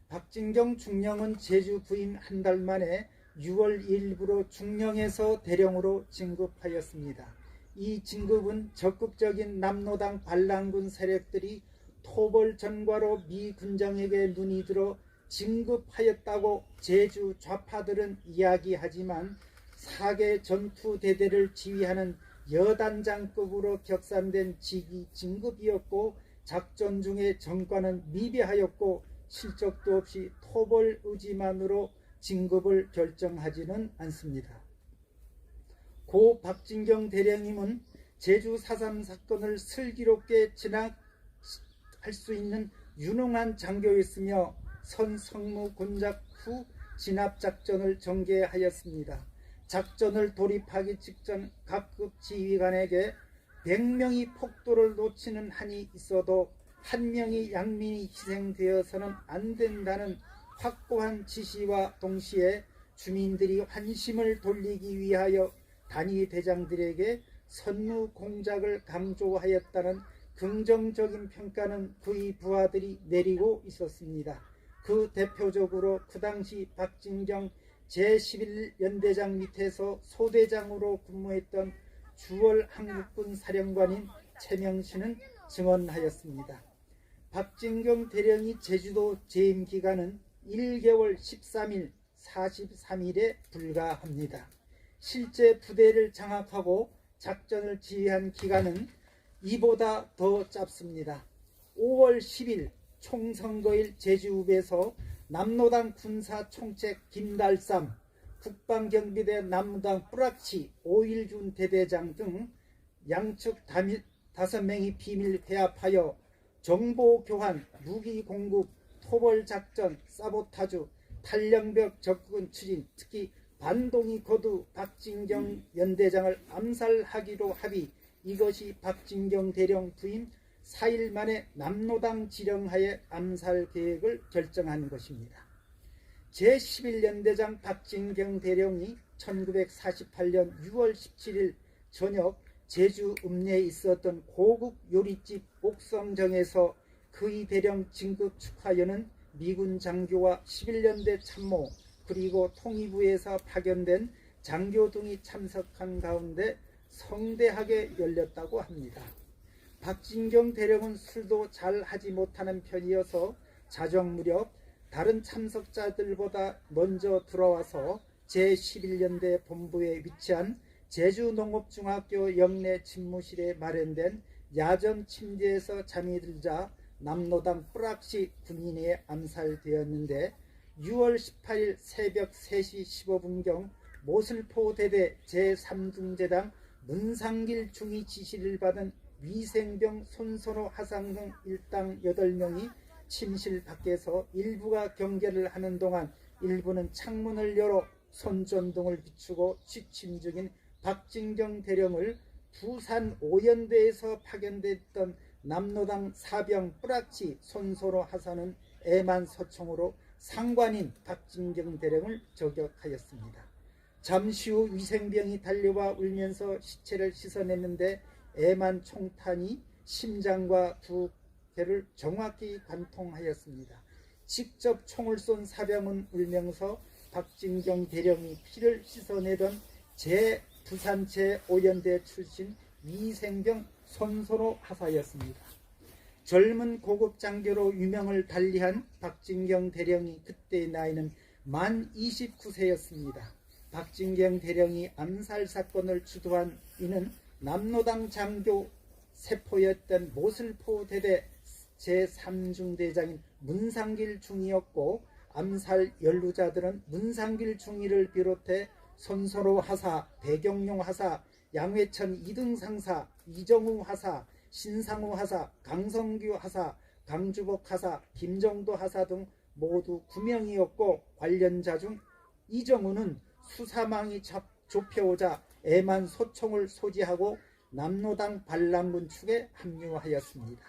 박진경 중령은 제주 부임 한 달 만에 6월 1일부로 중령에서 대령으로 진급하였습니다. 이 진급은 적극적인 남로당 반란군 세력들이 토벌 전과로 미 군정에게 눈이 들어 진급하였다고 제주 좌파들은 이야기하지만 4개 전투대대를 지휘하는 여단장급으로 격산된 직위 진급이었고 작전 중에 전과는 미비하였고 실적도 없이 토벌 의지만으로 진급을 결정하지는 않습니다. 고 박진경 대령님은 제주 4.3 사건을 슬기롭게 진압할 수 있는 유능한 장교였으며 선성무 곤작 후 진압작전을 전개하였습니다. 작전을 돌입하기 직전 각급 지휘관에게 100명이 폭도를 놓치는 한이 있어도 한 명이 양민이 희생되어서는 안 된다는 확고한 지시와 동시에 주민들이 환심을 돌리기 위하여 단위 대장들에게 선무 공작을 강조하였다는 긍정적인 평가는 그의 부하들이 내리고 있었습니다. 그 대표적으로 그 당시 박진경 제11연대장 밑에서 소대장으로 근무했던 주월 한국군 사령관인 최명신은 증언하였습니다. 박진경 대령이 제주도 재임 기간은 1개월 13일, 43일에 불과합니다. 실제 부대를 장악하고 작전을 지휘한 기간은 이보다 더 짧습니다. 5월 10일 총선거일 제주읍에서 남로당 군사총책 김달삼, 국방경비대 남로당 뿌락치 오일준 대대장 등 양측 5명이 비밀 회합하여 정보교환, 무기공급, 토벌작전, 사보타주, 탈령벽 접근 추진, 특히 반동이 거두 박진경 연대장을 암살하기로 합의. 이것이 박진경 대령 부임 4일 만에 남로당 지령하에 암살 계획을 결정한 것입니다. 제11연대장 박진경 대령이 1948년 6월 17일 저녁 제주 읍내에 있었던 고급 요리집 옥성정에서 그의 대령 진급 축하연은 미군 장교와 11연대 참모 그리고 통일부에서 파견된 장교 등이 참석한 가운데 성대하게 열렸다고 합니다. 박진경 대령은 술도 잘 하지 못하는 편이어서 자정 무렵 다른 참석자들보다 먼저 들어와서 제11연대 본부에 위치한 제주농업중학교 영내 집무실에 마련된 야전 침대에서 잠이 들자 남로당 뿌락시 군인에 암살되었는데 6월 18일 새벽 3시 15분경 모슬포 대대 제3중재당 문상길 중위 지시를 받은 위생병 손선호 하상 등 일당 8명이 침실 밖에서 일부가 경계를 하는 동안 일부는 창문을 열어 손전등을 비추고 취침 중인 박진경 대령을 부산 오연대에서 파견됐던 남로당 사병 뿌락치 손선호 하사는 애만 소총으로 상관인 박진경 대령을 저격하였습니다. 잠시 후 위생병이 달려와 울면서 시체를 씻어냈는데 애만 총탄이 심장과 두 개를 정확히 관통하였습니다. 직접 총을 쏜 사병은 울면서 박진경 대령이 피를 씻어내던 부산 제5연대 출신 위생병 손선호 하사였습니다. 젊은 고급 장교로 유명을 달리한 박진경 대령이 그때의 나이는 만 29세였습니다. 박진경 대령이 암살 사건을 주도한 이는 남로당 장교 세포였던 모슬포 대대 제3중대장인 문상길 중이었고 암살 연루자들은 문상길 중위를 비롯해 손선호 하사, 배경용 하사, 양회천 2등 상사, 이정우 하사, 신상우 하사, 강성규 하사, 강주복 하사, 김정도 하사 등 모두 9명이었고 관련자 중 이정우는 수사망이 좁혀오자 애만 소총을 소지하고 남로당 반란군 축에 합류하였습니다.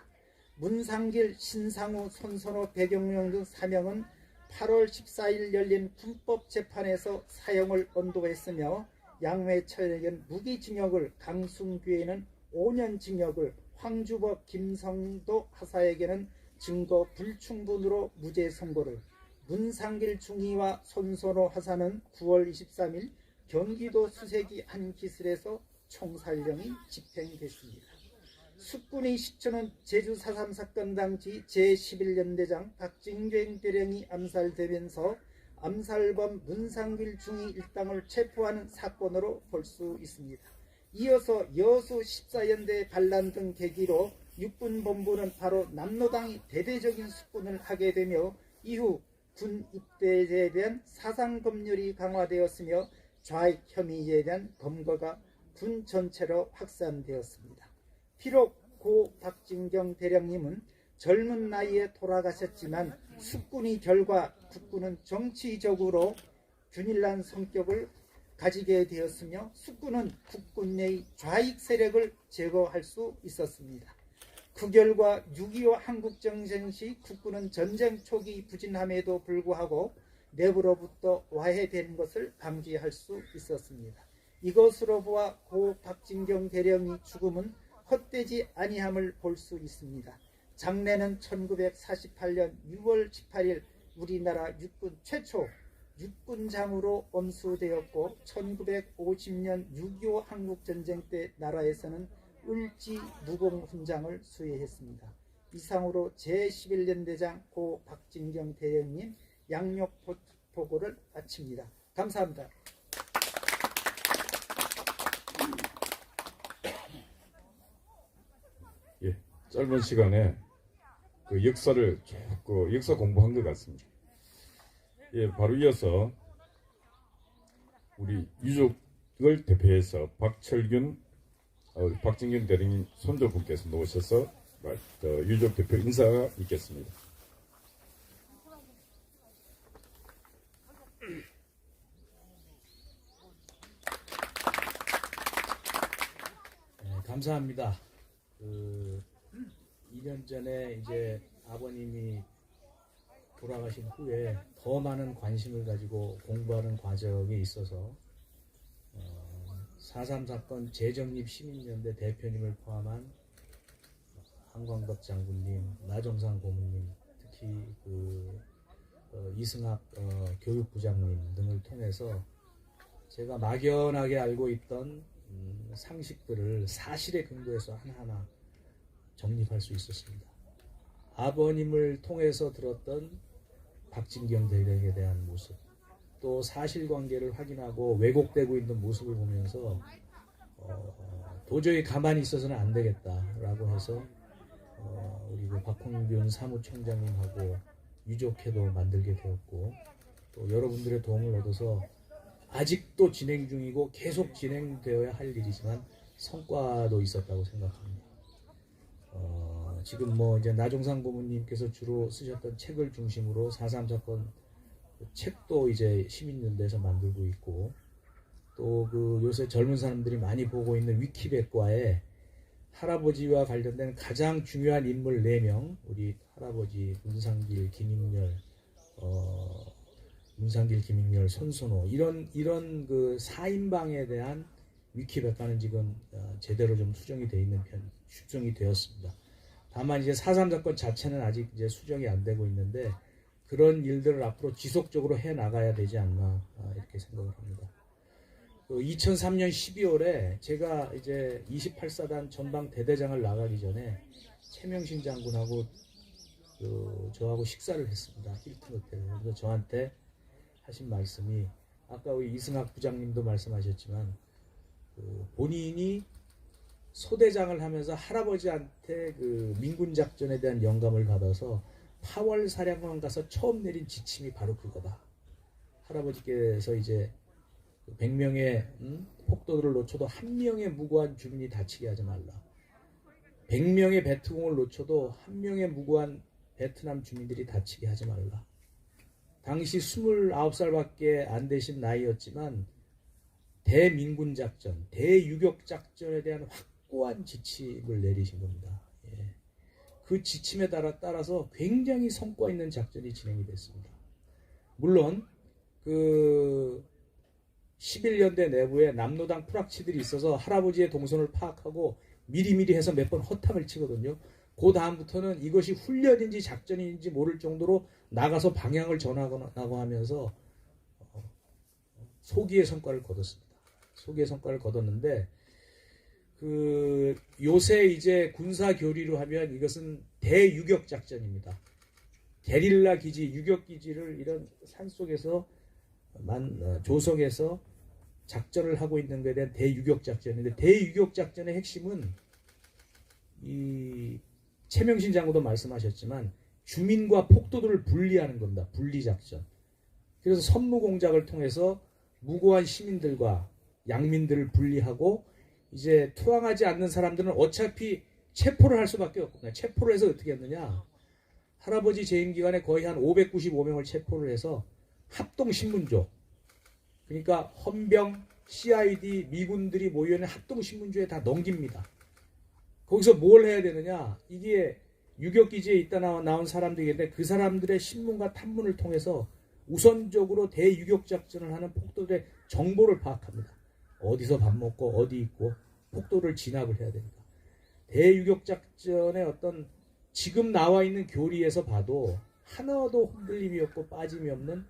문상길, 신상우, 손선호, 백영명 등 3명은 8월 14일 열린 군법재판에서 사형을 언도했으며 양회철에게는 무기징역을, 강순규에는 5년 징역을, 황주법, 김성도 하사에게는 증거 불충분으로 무죄 선고를, 문상길 중위와 손선호 하사는 9월 23일 경기도 수색이 한 기슬에서 총살령이 집행됐습니다. 숙군의 시초는 제주 4.3 사건 당시 제11연대장 박진경 대령이 암살되면서 암살범 문상길 중위 일당을 체포하는 사건으로 볼 수 있습니다. 이어서 여수 14연대 반란 등 계기로 육군본부는 바로 남로당이 대대적인 숙군을 하게 되며 이후 군 입대에 대한 사상 검열이 강화되었으며 좌익 혐의에 대한 검거가 군 전체로 확산되었습니다. 비록 고 박진경 대령님은 젊은 나이에 돌아가셨지만 숙군의 결과 국군은 정치적으로 균일한 성격을 가지게 되었으며 숙군은 국군 내의 좌익 세력을 제거할 수 있었습니다. 그 결과 6.25 한국전쟁 시 국군은 전쟁 초기 부진함에도 불구하고 내부로부터 와해되는 것을 방지할 수 있었습니다. 이것으로 보아 고 박진경 대령의 죽음은 헛되지 아니함을 볼 수 있습니다. 장례는 1948년 6월 18일 우리나라 육군 최초 육군장으로 엄수되었고 1950년 6.25 한국전쟁 때 나라에서는 을지 무공훈장을 수여했습니다. 이상으로 제11연대장 고 박진경 대령님 양력 보고를 마칩니다. 감사합니다. 예, 짧은 시간에 그 역사를 쭉 역사 공부한 것 같습니다. 예, 바로 이어서 우리 유족을 대표해서 박진경 대령님 손주분께서 나오셔서 유족 대표 인사가 있겠습니다. 네, 감사합니다. 2년 전에 이제 아버님이 돌아가신 후에 더 많은 관심을 가지고 공부하는 과정이 있어서 4.3 사건 재정립 시민연대 대표님을 포함한 한광덕 장군님, 나정상 고문님, 특히 이승학 교육부장님 등을 통해서 제가 막연하게 알고 있던 상식들을 사실에 근거해서 하나하나 정립할 수 있었습니다. 아버님을 통해서 들었던 박진경 대령에 대한 모습, 또 사실관계를 확인하고 왜곡되고 있는 모습을 보면서 도저히 가만히 있어서는 안 되겠다라고 해서 우리 박홍균 사무총장님하고 유족회도 만들게 되었고, 또 여러분들의 도움을 얻어서 아직도 진행 중이고 계속 진행되어야 할 일이지만 성과도 있었다고 생각합니다. 지금 이제 나종상 고문님께서 주로 쓰셨던 책을 중심으로 4.3 사건 책도 이제 시민연대에서 만들고 있고, 또 요새 젊은 사람들이 많이 보고 있는 위키백과에 할아버지와 관련된 가장 중요한 인물 4명, 우리 할아버지 문상길, 김익렬, 손선호, 이런 그 4인방에 대한 위키백과는 지금 제대로 좀 수정이 되었습니다. 다만 이제 4.3 사건 자체는 아직 이제 수정이 안 되고 있는데, 그런 일들을 앞으로 지속적으로 해 나가야 되지 않나 이렇게 생각을 합니다. 2003년 12월에 제가 이제 28사단 전방 대대장을 나가기 전에 최명신 장군하고 저하고 식사를 했습니다. 힐튼 호텔에서. 그래서 저한테 하신 말씀이, 아까 우리 이승학 부장님도 말씀하셨지만 본인이 소대장을 하면서 할아버지한테 민군 작전에 대한 영감을 받아서 8월 사령관 가서 처음 내린 지침이 바로 그거다. 할아버지께서 이제 100명의 폭도들을 놓쳐도 한 명의 무고한 주민이 다치게 하지 말라. 100명의 베트공을 놓쳐도 한 명의 무고한 베트남 주민들이 다치게 하지 말라. 당시 29살밖에 안 되신 나이였지만 대민군 작전, 대유격 작전에 대한 확고한 지침을 내리신 겁니다. 예. 그 지침에 따라서 굉장히 성과 있는 작전이 진행이 됐습니다. 물론 그 11년대 내부에 남로당 프락치들이 있어서 할아버지의 동선을 파악하고 미리미리 해서 몇 번 허탕을 치거든요. 그 다음부터는 이것이 훈련인지 작전인지 모를 정도로 나가서 방향을 전하고 하면서 소기의 성과를 거뒀습니다. 소기의 성과를 거뒀는데 그 요새 이제 군사 교리로 하면 이것은 대유격 작전입니다. 게릴라 기지, 유격 기지를 이런 산 속에서 조성해서 작전을 하고 있는 것에 대한 대유격 작전인데, 대유격 작전의 핵심은 이 최명신 장군도 말씀하셨지만 주민과 폭도들을 분리하는 겁니다. 분리 작전. 그래서 선무 공작을 통해서 무고한 시민들과 양민들을 분리하고 이제 투항하지 않는 사람들은 어차피 체포를 할 수밖에 없거든요. 체포를 해서 어떻게 했느냐? 할아버지 재임 기간에 거의 한 595명을 체포를 해서 합동신문조, 그러니까 헌병, CID, 미군들이 모여있는 합동신문조에 다 넘깁니다. 거기서 뭘 해야 되느냐? 이게 유격기지에 있다 나온 사람들인데 그 사람들의 신문과 탐문을 통해서 우선적으로 대유격작전을 하는 폭도들의 정보를 파악합니다. 어디서 밥 먹고 어디 있고 폭도를 진압을 해야 됩니다. 대유격작전의 어떤 지금 나와 있는 교리에서 봐도 하나도 흔들림이 없고 빠짐이 없는,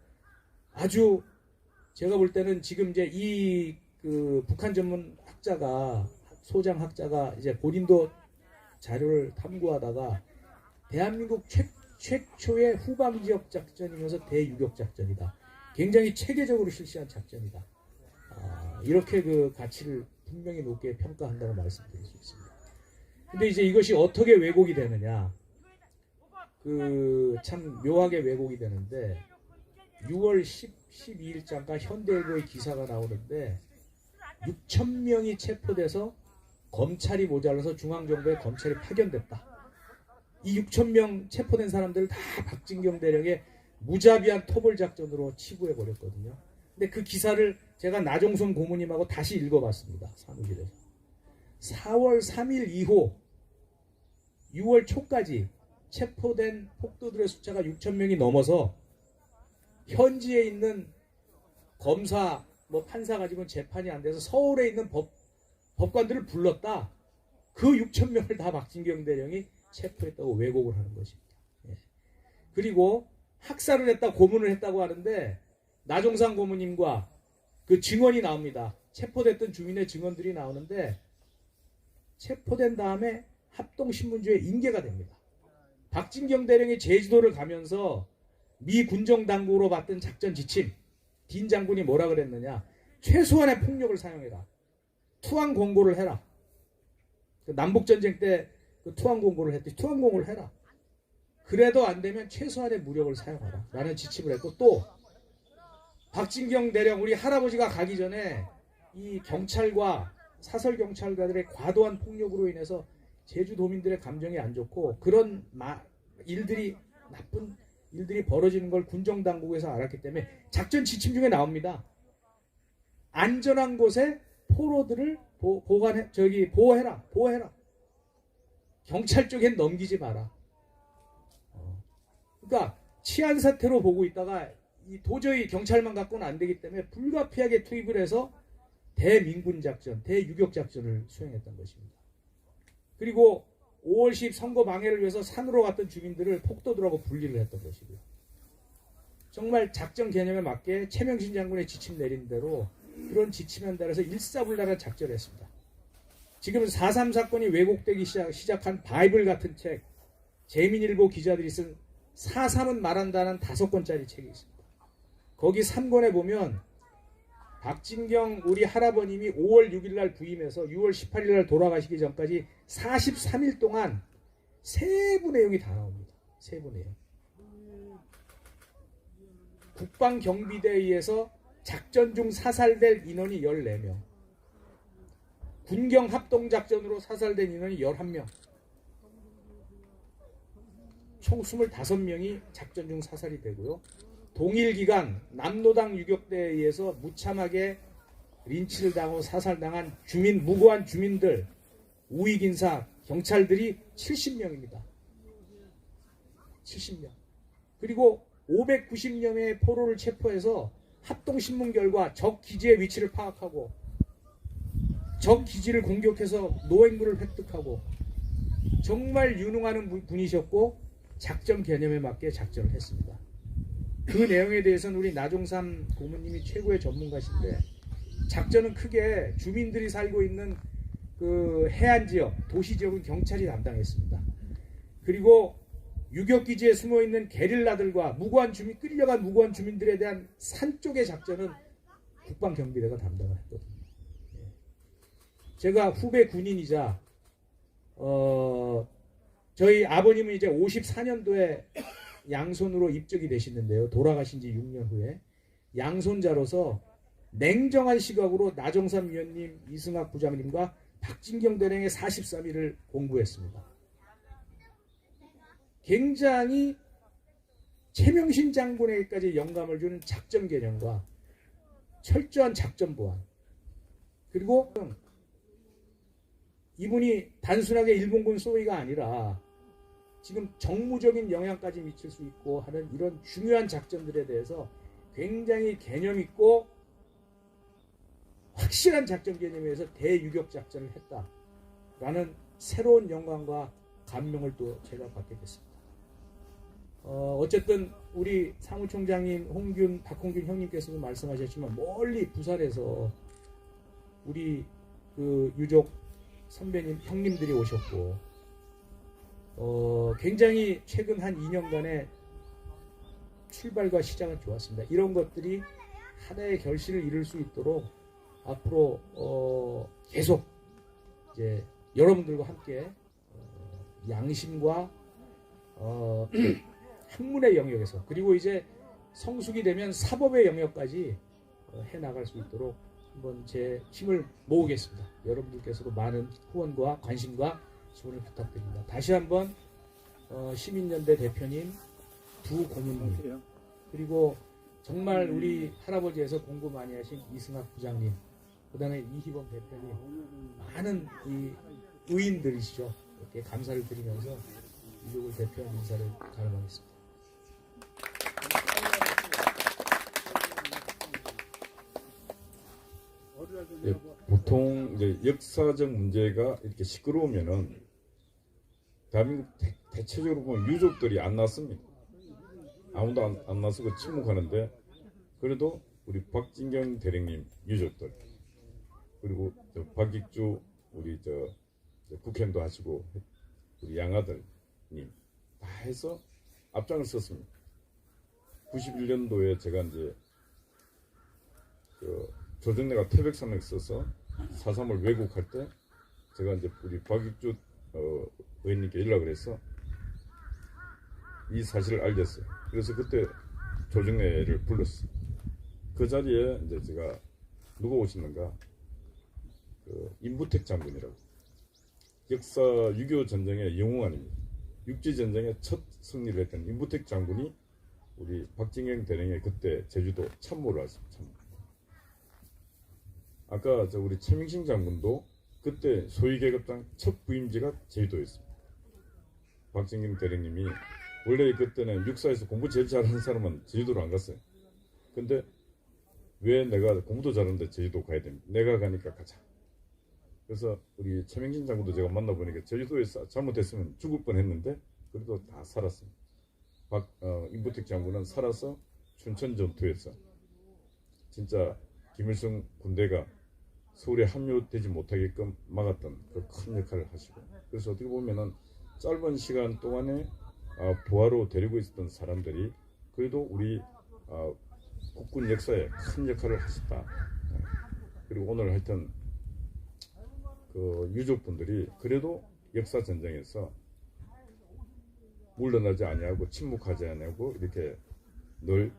아주 제가 볼 때는 지금 이제 이 그 북한 전문 학자가, 소장 학자가 이제 본인도 자료를 탐구하다가 대한민국 최초의 후방 지역 작전이면서 대유격 작전이다. 굉장히 체계적으로 실시한 작전이다. 이렇게 그 가치를 분명히 높게 평가한다고 말씀드릴 수 있습니다. 근데 이제 이것이 어떻게 왜곡이 되느냐? 그 참 묘하게 왜곡이 되는데 6월 12일자가 현대일보의 기사가 나오는데 6,000명이 체포돼서 검찰이 모자라서 중앙정부에 검찰이 파견됐다. 이 6,000명 체포된 사람들을 다 박진경 대령의 무자비한 토벌 작전으로 치부해 버렸거든요. 근데 그 기사를 제가 나종선 고모님하고 다시 읽어봤습니다. 사무실에서. 4월 3일 이후 6월 초까지 체포된 폭도들의 숫자가 6,000명이 넘어서 현지에 있는 검사, 판사가 지금 재판이 안 돼서 서울에 있는 법관들을 불렀다. 그 6,000명을 다 박진경 대령이 체포했다고 왜곡을 하는 것입니다. 예. 그리고 학살을 했다, 고문을 했다고 하는데 나종상 고모님과 그 증언이 나옵니다. 체포됐던 주민의 증언들이 나오는데 체포된 다음에 합동신문조에 인계가 됩니다. 박진경 대령이 제주도를 가면서 미 군정당국으로 받던 작전 지침, 딘 장군이 뭐라 그랬느냐? 최소한의 폭력을 사용해라. 투항 공고를 해라. 남북전쟁 때 그 투항 공고를 했더니 투항 공고를 해라. 그래도 안 되면 최소한의 무력을 사용하라. 라는 지침을 했고, 또 박진경 대령, 우리 할아버지가 가기 전에 이 경찰과 사설 경찰관들의 과도한 폭력으로 인해서 제주도민들의 감정이 안 좋고 그런 일들이, 나쁜 일들이 벌어지는 걸 군정당국에서 알았기 때문에 작전 지침 중에 나옵니다. 안전한 곳에 포로들을 보호해라. 경찰 쪽엔 넘기지 마라. 그러니까 치안 사태로 보고 있다가 도저히 경찰만 갖고는 안 되기 때문에 불가피하게 투입을 해서 대민군 작전, 대유격 작전을 수행했던 것입니다. 그리고 5월 10일 선거 방해를 위해서 산으로 갔던 주민들을 폭도들하고 분리를 했던 것이고요. 정말 작전 개념에 맞게 최명신 장군의 지침 내린 대로 그런 지침에 따라서 일사불란한 작전을 했습니다. 지금 4.3 사건이 왜곡되기 시작한 바이블 같은 책, 재민일보 기자들이 쓴 4.3은 말한다는 5권짜리 책이 있습니다. 거기 3권에 보면 박진경 우리 할아버님이 5월 6일 날 부임해서 6월 18일 날 돌아가시기 전까지 43일 동안 세부 내용이 다 나옵니다. 세부 내용. 국방경비대에 의해서 작전 중 사살될 인원이 14명. 군경 합동작전으로 사살된 인원이 11명. 총 25명이 작전 중 사살이 되고요. 동일 기간 남로당 유격대에 의해서 무참하게 린치를 당하고 사살당한 무고한 주민들, 우익인사, 경찰들이 70명입니다. 70명. 그리고 590명의 포로를 체포해서 합동신문 결과 적 기지의 위치를 파악하고 적 기지를 공격해서 노획물을 획득하고 정말 유능한 분이셨고 작전 개념에 맞게 작전을 했습니다. 그 내용에 대해서는 우리 나종삼 고문님이 최고의 전문가신데 작전은 크게 주민들이 살고 있는 그 해안 지역, 도시 지역은 경찰이 담당했습니다. 그리고 유격기지에 숨어있는 게릴라들과 끌려간 무고한 주민들에 대한 산 쪽의 작전은 국방경비대가 담당을 했거든요. 제가 후배 군인이자 저희 아버님은 이제 54년도에 양손으로 입적이 되시는데요. 돌아가신 지 6년 후에 양손자로서 냉정한 시각으로 나종삼 위원님, 이승학 부장님과 박진경 대령의 43일을 공부했습니다. 굉장히 최명신 장군에게까지 영감을 주는 작전 개념과 철저한 작전 보안, 그리고 이분이 단순하게 일본군 소위가 아니라 지금 정무적인 영향까지 미칠 수 있고 하는 이런 중요한 작전들에 대해서 굉장히 개념 있고 확실한 작전 개념에서 대유격 작전을 했다라는 새로운 영광과 감명을 또 제가 받게 됐습니다. 어쨌든 우리 사무총장님 박홍균 형님께서도 말씀하셨지만 멀리 부산에서 우리 그 유족 선배님 형님들이 오셨고 굉장히 최근 한 2년간의 출발과 시작은 좋았습니다. 이런 것들이 하나의 결실을 이룰 수 있도록 앞으로 계속 이제 여러분들과 함께 양심과 학문의 영역에서 그리고 이제 성숙이 되면 사법의 영역까지 해나갈 수 있도록 한번 제 힘을 모으겠습니다. 여러분들께서도 많은 후원과 관심과 지원을 부탁드립니다. 다시 한번 시민연대 대표님, 두 고문님, 그리고 정말 우리 할아버지에서 공부 많이 하신 이승학 부장님, 그 다음에 이희범 대표님, 많은 이 의인들이시죠. 이렇게 감사를 드리면서 유족을 대표한 인사를 가름하겠습니다. 예, 보통 이제 역사적 문제가 이렇게 시끄러우면은 대한민국 대체적으로 보면 유족들이 안 났습니다. 아무도 안 나서고 침묵하는데 그래도 우리 박진경 대령님 유족들 그리고 박익주 우리 국회의원도 하시고 우리 양아들님 다 해서 앞장을 섰습니다. 91년도에 제가 이제 조정래가 태백산맥 써서 4.3을 왜곡할 때 제가 이제 우리 박익주 의원님께 연락을 해서 이 사실을 알렸어요. 그래서 그때 조정래를 불렀어요. 그 자리에 이제 제가 누가 오시는가 임부택 장군이라고 역사 6.25 전쟁의 영웅아닙니다. 육지전쟁에 첫 승리를 했던 임부택 장군이 우리 박진경 대령의 그때 제주도 참모를 하셨습니다. 참모. 아까 우리 최명신 장군도 그때 소위계급장 첫 부임지가 제주도였습니다. 박진경 대령님이 원래 그때는 육사에서 공부 제일 잘하는 사람은 제주도로 안 갔어요. 근데 왜 내가 공부도 잘하는데 제주도 가야 됩니까? 내가 가니까 가자. 그래서 우리 최명신 장군도 제가 만나보니까 제주도에서 잘못했으면 죽을 뻔했는데 그래도 다 살았습니다. 임부택 장군은 살아서 춘천 전투에서 진짜 김일성 군대가 서울에 합류되지 못하게끔 막았던 그 큰 역할을 하시고 그래서 어떻게 보면은 짧은 시간 동안에 부하로 데리고 있었던 사람들이 그래도 우리 국군 역사에 큰 역할을 하셨다. 그리고 오늘 하여튼 그 유족분들이 그래도 역사 전쟁에서 물러나지 아니하고 침묵하지 아니하고 이렇게 늘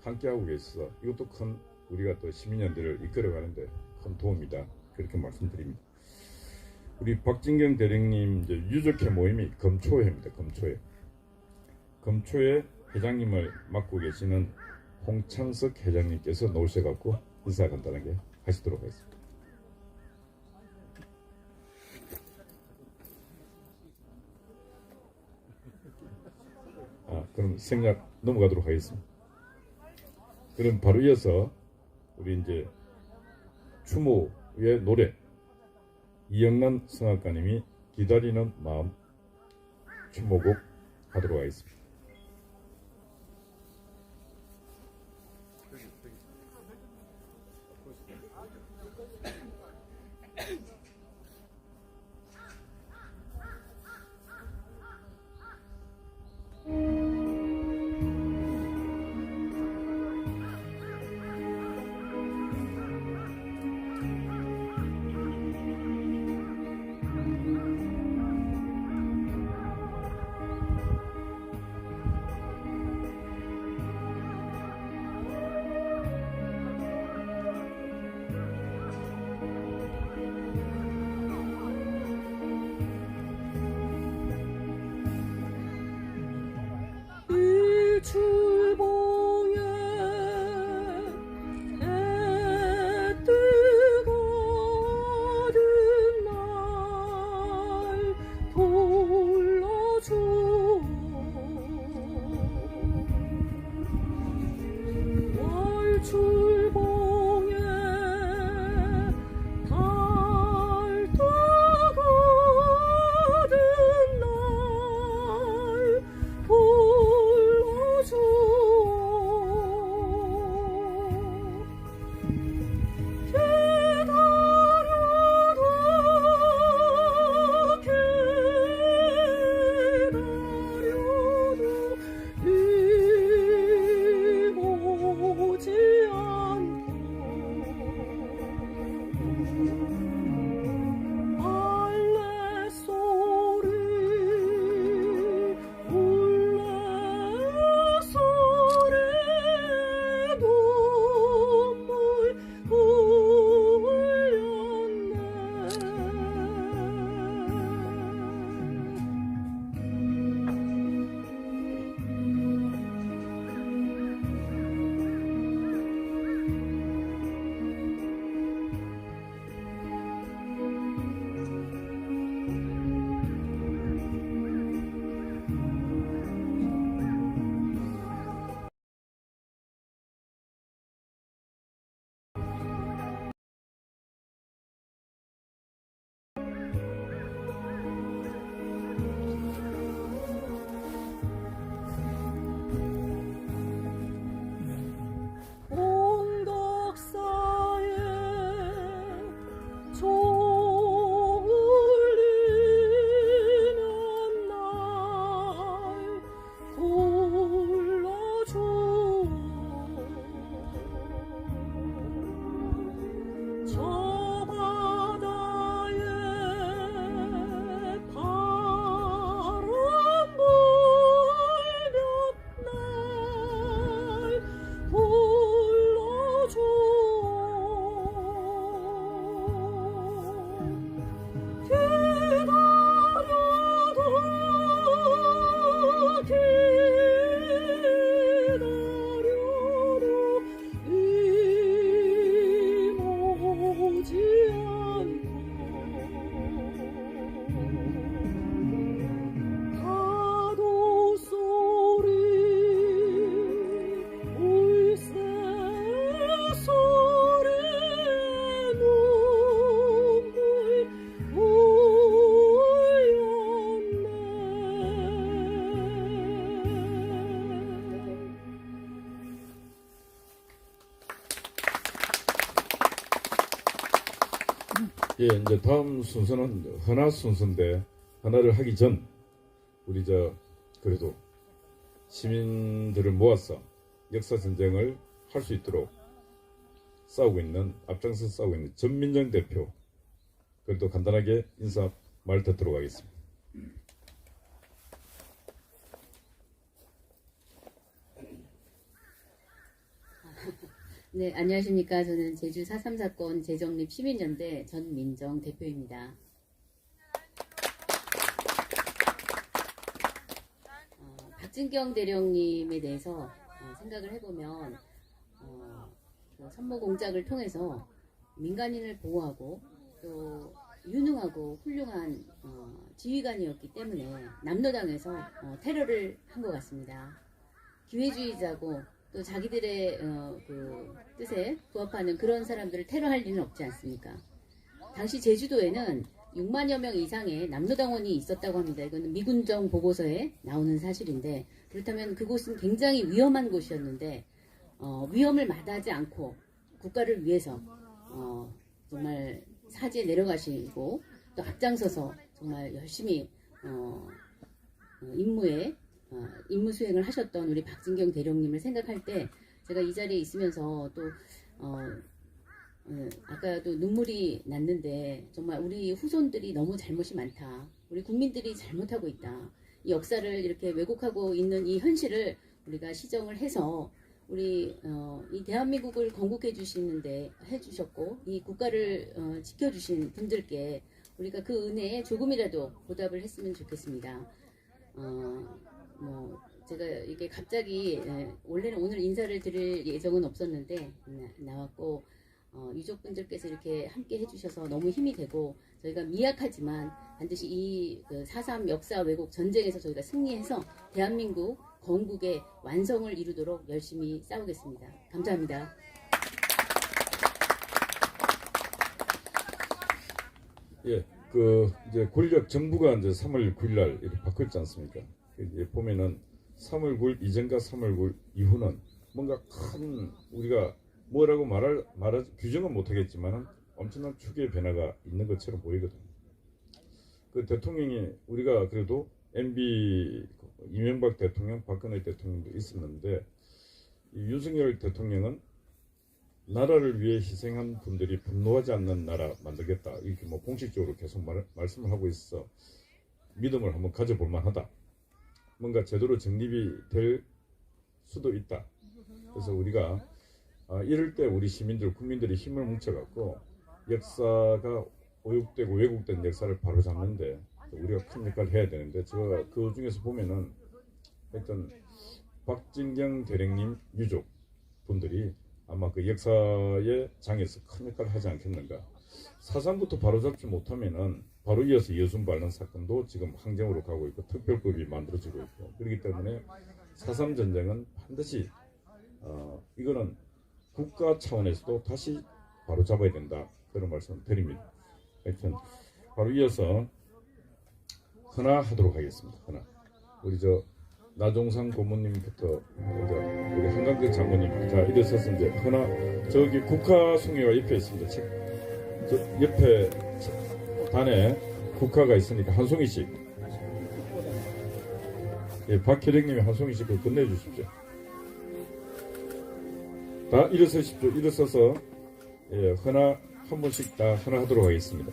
함께하고 계셔서 이것도 큰 우리가 또 시민연대를 이끌어가는데 큰 도움이다. 그렇게 말씀드립니다. 우리 박진경 대령님 이제 유족회 모임이 금초회입니다. 금초회. 금초회 회장님을 맡고 계시는 홍창석 회장님께서 나오셔갖고 인사 간단하게 하시도록 하겠습니다. 그럼 생략 넘어가도록 하겠습니다. 그럼 바로 이어서 우리 이제 추모의 노래 이영란 성악가님이 기다리는 마음 추모곡 하도록 하겠습니다. 일출봉에 해 뜨거운 날 불러줘 월출봉에 달 뜨거운 날 불러줘 예, 이제 다음 순서는 헌화 순서인데 헌화를 하기 전 우리 그래도 시민들을 모아서 역사 전쟁을 할 수 있도록 앞장서 싸우고 있는 전민정 대표 그래도 간단하게 인사 말 듣도록 하겠습니다. 네, 안녕하십니까. 저는 제주 4.3 사건 재정립 시민연대 전민정 대표입니다. 박진경 대령님에 대해서 생각을 해보면 그 선모 공작을 통해서 민간인을 보호하고 또 유능하고 훌륭한 지휘관이었기 때문에 남로당에서 테러를 한 것 같습니다. 기회주의자고 또 자기들의 그 뜻에 부합하는 그런 사람들을 테러할 리는 없지 않습니까? 당시 제주도에는 6만여 명 이상의 남로당원이 있었다고 합니다. 이거는 미군정 보고서에 나오는 사실인데, 그렇다면 그곳은 굉장히 위험한 곳이었는데 위험을 마다하지 않고 국가를 위해서 정말 사지에 내려가시고 또 앞장서서 정말 열심히 임무 수행을 하셨던 우리 박진경 대령님을 생각할 때 제가 이 자리에 있으면서 또 아까도 눈물이 났는데, 정말 우리 후손들이 너무 잘못이 많다. 우리 국민들이 잘못하고 있다. 이 역사를 이렇게 왜곡하고 있는 이 현실을 우리가 시정을 해서 우리 이 대한민국을 건국해 주셨고 이 국가를 지켜주신 분들께 우리가 그 은혜에 조금이라도 보답을 했으면 좋겠습니다. 제가 이게 갑자기 원래는 오늘 인사를 드릴 예정은 없었는데 나왔고 유족분들께서 이렇게 함께 해주셔서 너무 힘이 되고, 저희가 미약하지만 반드시 이 4.3 역사 왜곡 전쟁에서 저희가 승리해서 대한민국 건국의 완성을 이루도록 열심히 싸우겠습니다. 감사합니다. 예, 이제 권력 정부가 이제 3월 9일 날 이렇게 바뀌었지 않습니까? 이제 보면은 3월 9일 이전과 3월 9일 이후는 뭔가 큰 우리가 뭐라고 규정은 못하겠지만 엄청난 축의 변화가 있는 것처럼 보이거든요. 그 대통령이 우리가 그래도 MB 이명박 대통령, 박근혜 대통령도 있었는데 이 윤석열 대통령은 나라를 위해 희생한 분들이 분노하지 않는 나라 만들겠다, 이렇게 뭐 공식적으로 계속 말씀을 하고 있어 믿음을 한번 가져볼 만하다. 뭔가 제대로 정립이 될 수도 있다. 그래서 우리가 이럴 때 우리 시민들, 국민들이 힘을 뭉쳐갖고 역사가 오육되고 왜곡된 역사를 바로잡는데 우리가 큰 역할을 해야 되는데, 제가 그 중에서 보면은 하여튼 박진경 대령님 유족 분들이 아마 그 역사의 장에서 큰 역할을 하지 않겠는가. 4.3부터 바로잡지 못하면은 바로 이어서 여순 반란 사건도 지금 항쟁으로 가고 있고 특별법이 만들어지고 있고, 그렇기 때문에 4.3 전쟁은 반드시 이거는 국가 차원에서도 다시 바로 잡아야 된다, 그런 말씀을 드립니다. 하여튼 바로 이어서 헌화 하도록 하겠습니다. 헌화. 우리 나종상 고모님부터 우리 한강대 장모님, 자 이래서서 이제 헌화, 저기 국화 숭례가 옆에 있습니다. 저 옆에 단에 국화가 있으니까 한 송이씩, 예, 박혜령님이 한 송이씩 건네주십시오. 다 일어서십시오. 일어서서 예, 헌화 한 번씩 다 헌화하도록 하겠습니다.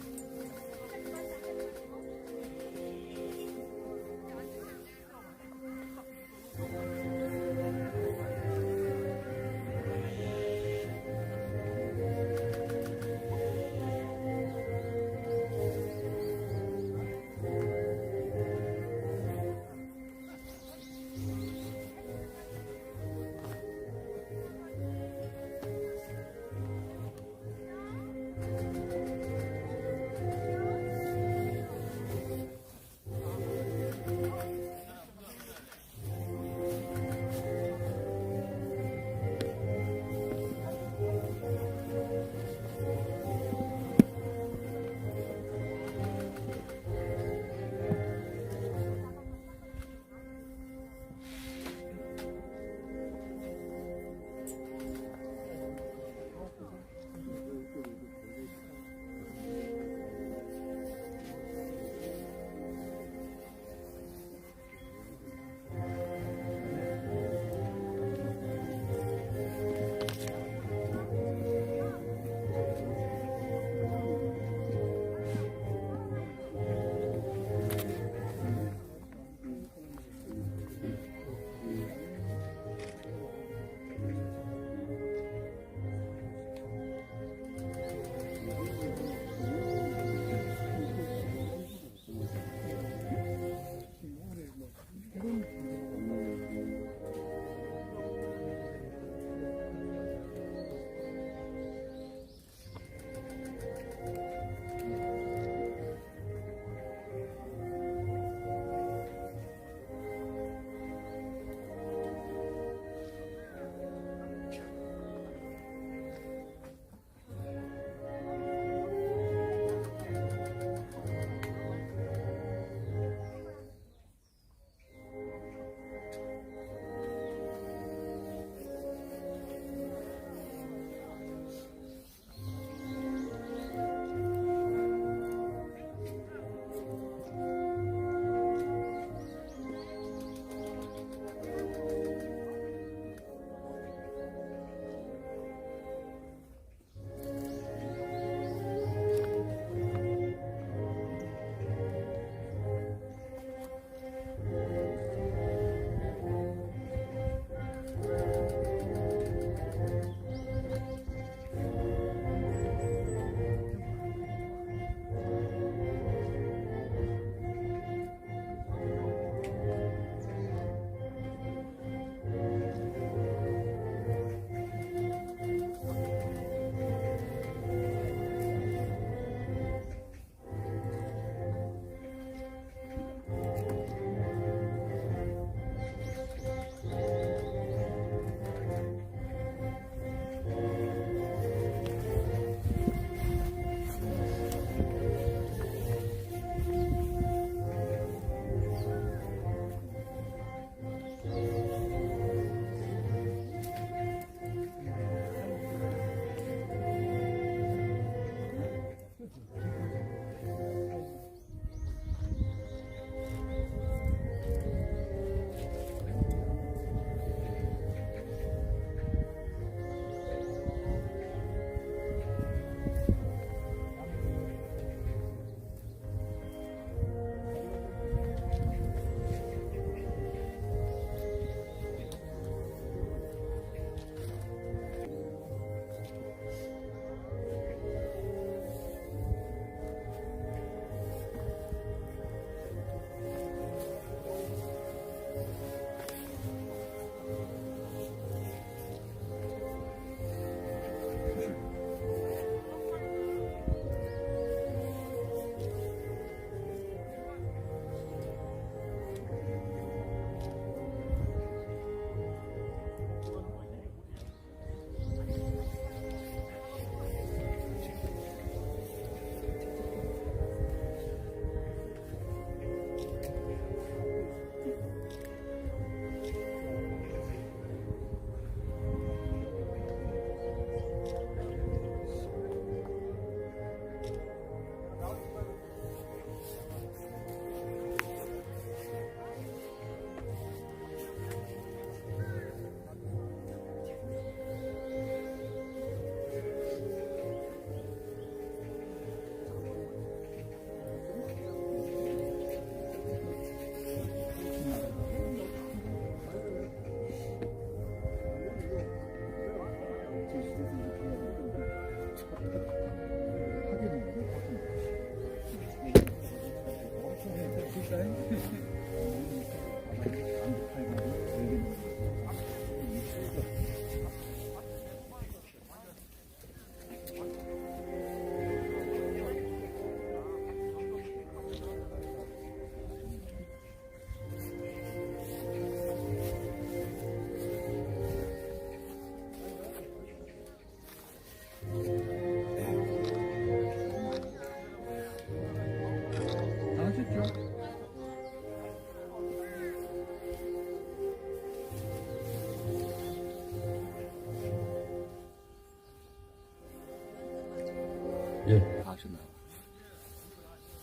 예.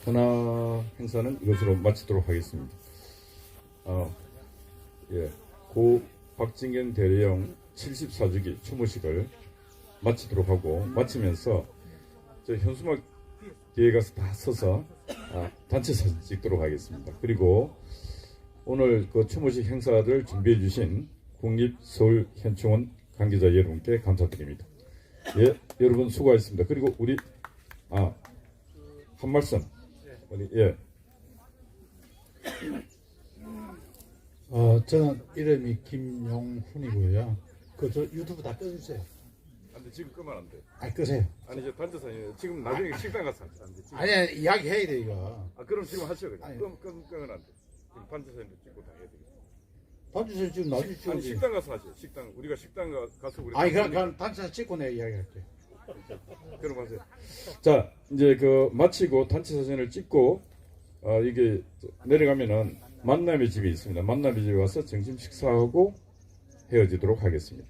헌화 행사는 이것으로 마치도록 하겠습니다. 예. 고 박진경 대령 74주기 추모식을 마치도록 하고, 마치면서 저 현수막 뒤에 가서 다 서서 단체 사진 찍도록 하겠습니다. 그리고 오늘 그 추모식 행사를 준비해 주신 국립서울현충원 관계자 여러분께 감사드립니다. 예, 여러분 수고하셨습니다. 그리고 우리 한 말씀. 예. 저는 이름이 김용훈이고요. 저 유튜브 다 꺼주세요. 안돼, 지금 끄면 안 돼. 끄세요. 아니 저 단체 사진 지금 나중에 식당 가서 하자. 아니야, 이야기 해야 돼 이거. 그럼 지금 하셔 그냥. 끄면 안 돼. 지금 단체 사진 찍고 다 해야 돼. 단체 지금 나중에 찍어. 아니 식당 가서 하죠. 식당 우리가 식당 가서 우리. 그럼 단체 찍고 내가 이야기할게. 그럼 하세요. 자, 이제 그 마치고 단체 사진을 찍고 이게 내려가면은 만남의 집이 있습니다. 만남의 집에 와서 점심 식사하고 헤어지도록 하겠습니다.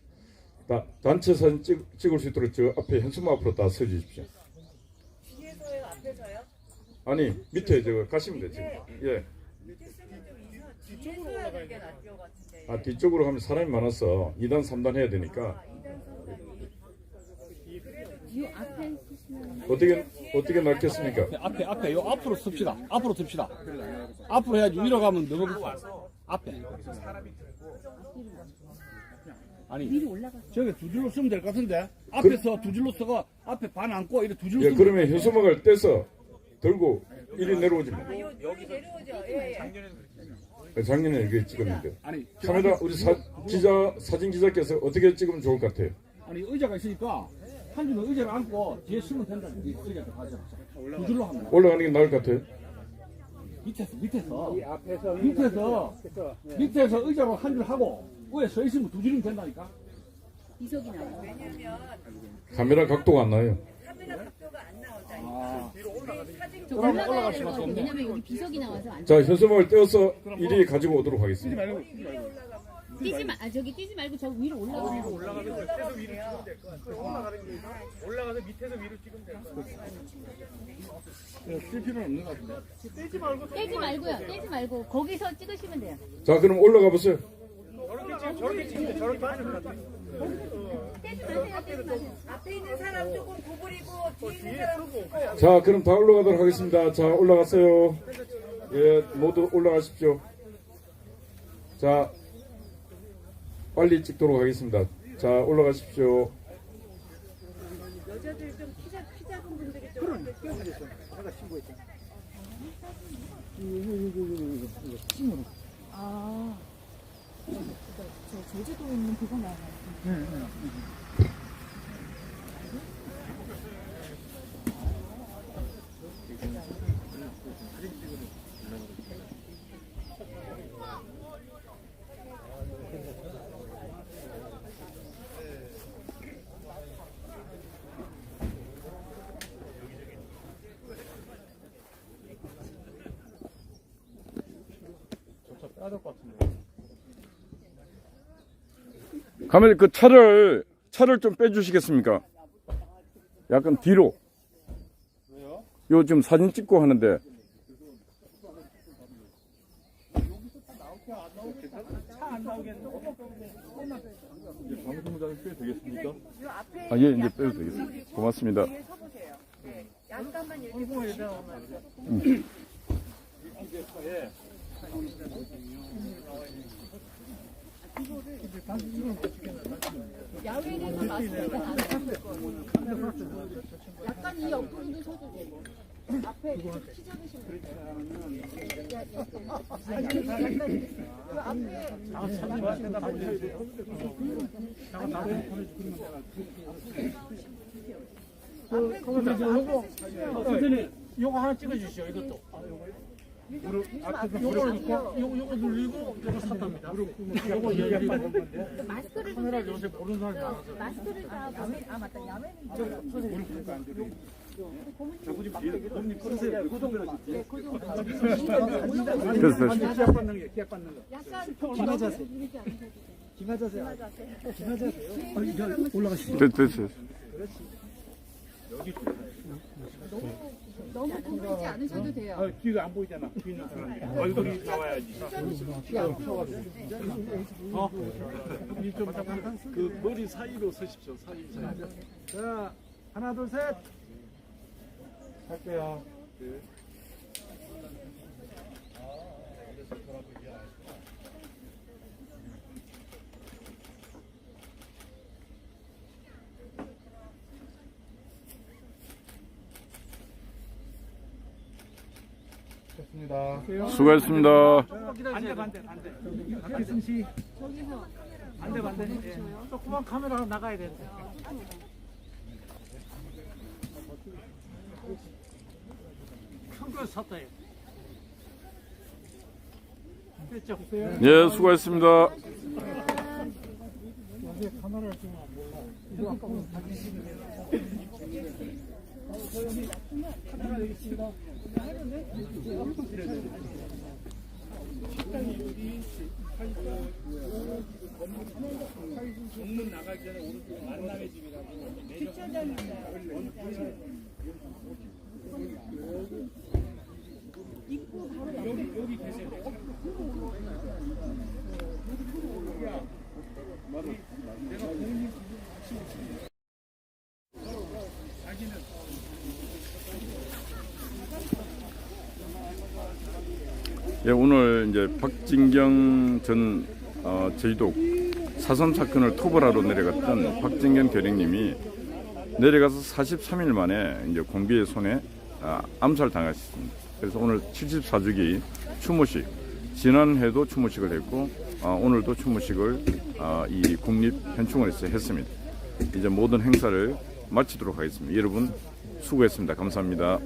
단체 사진 찍을 수 있도록 저 앞에 현수막 앞으로 다 서주십시오. 뒤에서요, 앞에서요? 아니 밑에 저 가시면 되죠. 예. 뒤쪽으로 올라가야 게 낫을 것 같은데. 뒤쪽으로 가면 사람이 많아서 2단 3단 해야 되니까. 어떻게 낫겠습니까? 앞에 요 앞으로 섭시다. 앞으로 섭시다. 앞으로 해야지 위로 가면 너무 앞에. 아니 저기 두 줄로 쓰면 될 것 같은데 앞에서 두 줄로 써가 앞에 반 안고 이렇게 두 줄로 예, 쓰면 그러면 현수막을 떼서 들고 이리 내려오지 마. 여기 내려오죠. 예. 작년에 이게 찍었는데. 아니 카메라 우리 사진 기자께서 어떻게 찍으면 좋을 것 같아요? 아니 의자가 있으니까 한 줄은 의자를 안고 뒤에 쓰면 된다. 의자도 가져. 두 줄로 하면 올라가는 게 나을 것 같아요? 밑에서 의자로 한 줄 하고 위에 서 있으면 두 줄이면 된다니까. 비석이 나와요. 카메라 각도가 안 나요. 카메라 각도가 안 나오잖아요. 저 올라가야 될 것 같아요. 왜냐면 여기 비석이 나와서 안 자, 현수막을 떼어서 이리 가지고 오도록 하겠습니다. 뛰지 마. 저기 뛰지 말고 저 위로 올라가요. 올라가서 밑에서 위로 찍으면 될 것 같아요. 쓸 필요는 없는 것 같은데. 떼지 말고요. 떼지 말고 거기서 찍으시면 돼요. 자, 그럼 올라가 보세요. 저렇게 찍는데 저렇게 하는 것 같아요. 떼지 마세요. 앞에 있는 사람 조금 구부리고 뒤에 있는 사람 찍고. 자, 그럼 다 올라가도록 하겠습니다. 자, 올라갔어요. 예, 모두 올라가십시오. 자, 빨리 찍도록 하겠습니다. 자, 올라가십시오. 여자들 좀 키 작은 분들이 좀 앞에 끼워주겠어. 제가 신고했잖아. 저 제주도에 있는 그거 나와요. 가면 그 차를 좀 빼주시겠습니까? 약간 뒤로. 왜요? 요 지금 사진 찍고 하는데. 방송국장님 꽤 되겠습니까? 예, 이제 빼도 되겠습니다. 고맙습니다. 약간만 이렇게 보시고. 야외에서 마스크가 안 나올 거예요. 약간 이 옆으로 서도 되고. 앞에 키 작으신 분. 요거 하나 찍어주시오. 이것도. 요거 눌리고 요거 샀답니다. 요거 얘기하는 건데. 마스크를 카메라 요새 보는 사람이 많아서. 마스크를 다 맞다. 야외는 기합 받는 게 기합 받는 거. 약간 기마 자세. 기마 자세. 기마 자세. 올라가시죠. 됐어요. 그렇지. 여기 너무 고르지 않으셔도 돼요. 뒤가 안 보이잖아. 뒤 있는 사람이. 얼굴이 나와야지. 이좀 잠깐 그 머리 사이로 서십시오. 사이. 자, 하나, 둘, 셋. 할게요. 수고하셨습니다. 반대. 박기승 씨. 반대. 예. 조그만 카메라로 나가야 되는데. 큰거 샀다요. 됐죠? 예, 수고하셨습니다. 카메라를 좀 몰라. 이거 아까 카메라 여기 있습니다. 정문 나가기 전에 오른쪽 만남의 집이라고 여기 계세요. 내가 부모님 자기는 예, 오늘 이제 박진경 전 제주도 4.3 사건을 토벌하러 내려갔던 박진경 대령님이 내려가서 43일 만에 이제 공비의 손에 암살당하셨습니다. 그래서 오늘 74주기 추모식, 지난해도 추모식을 했고 오늘도 추모식을 이 국립현충원에서 했습니다. 이제 모든 행사를 마치도록 하겠습니다. 여러분 수고했습니다. 감사합니다.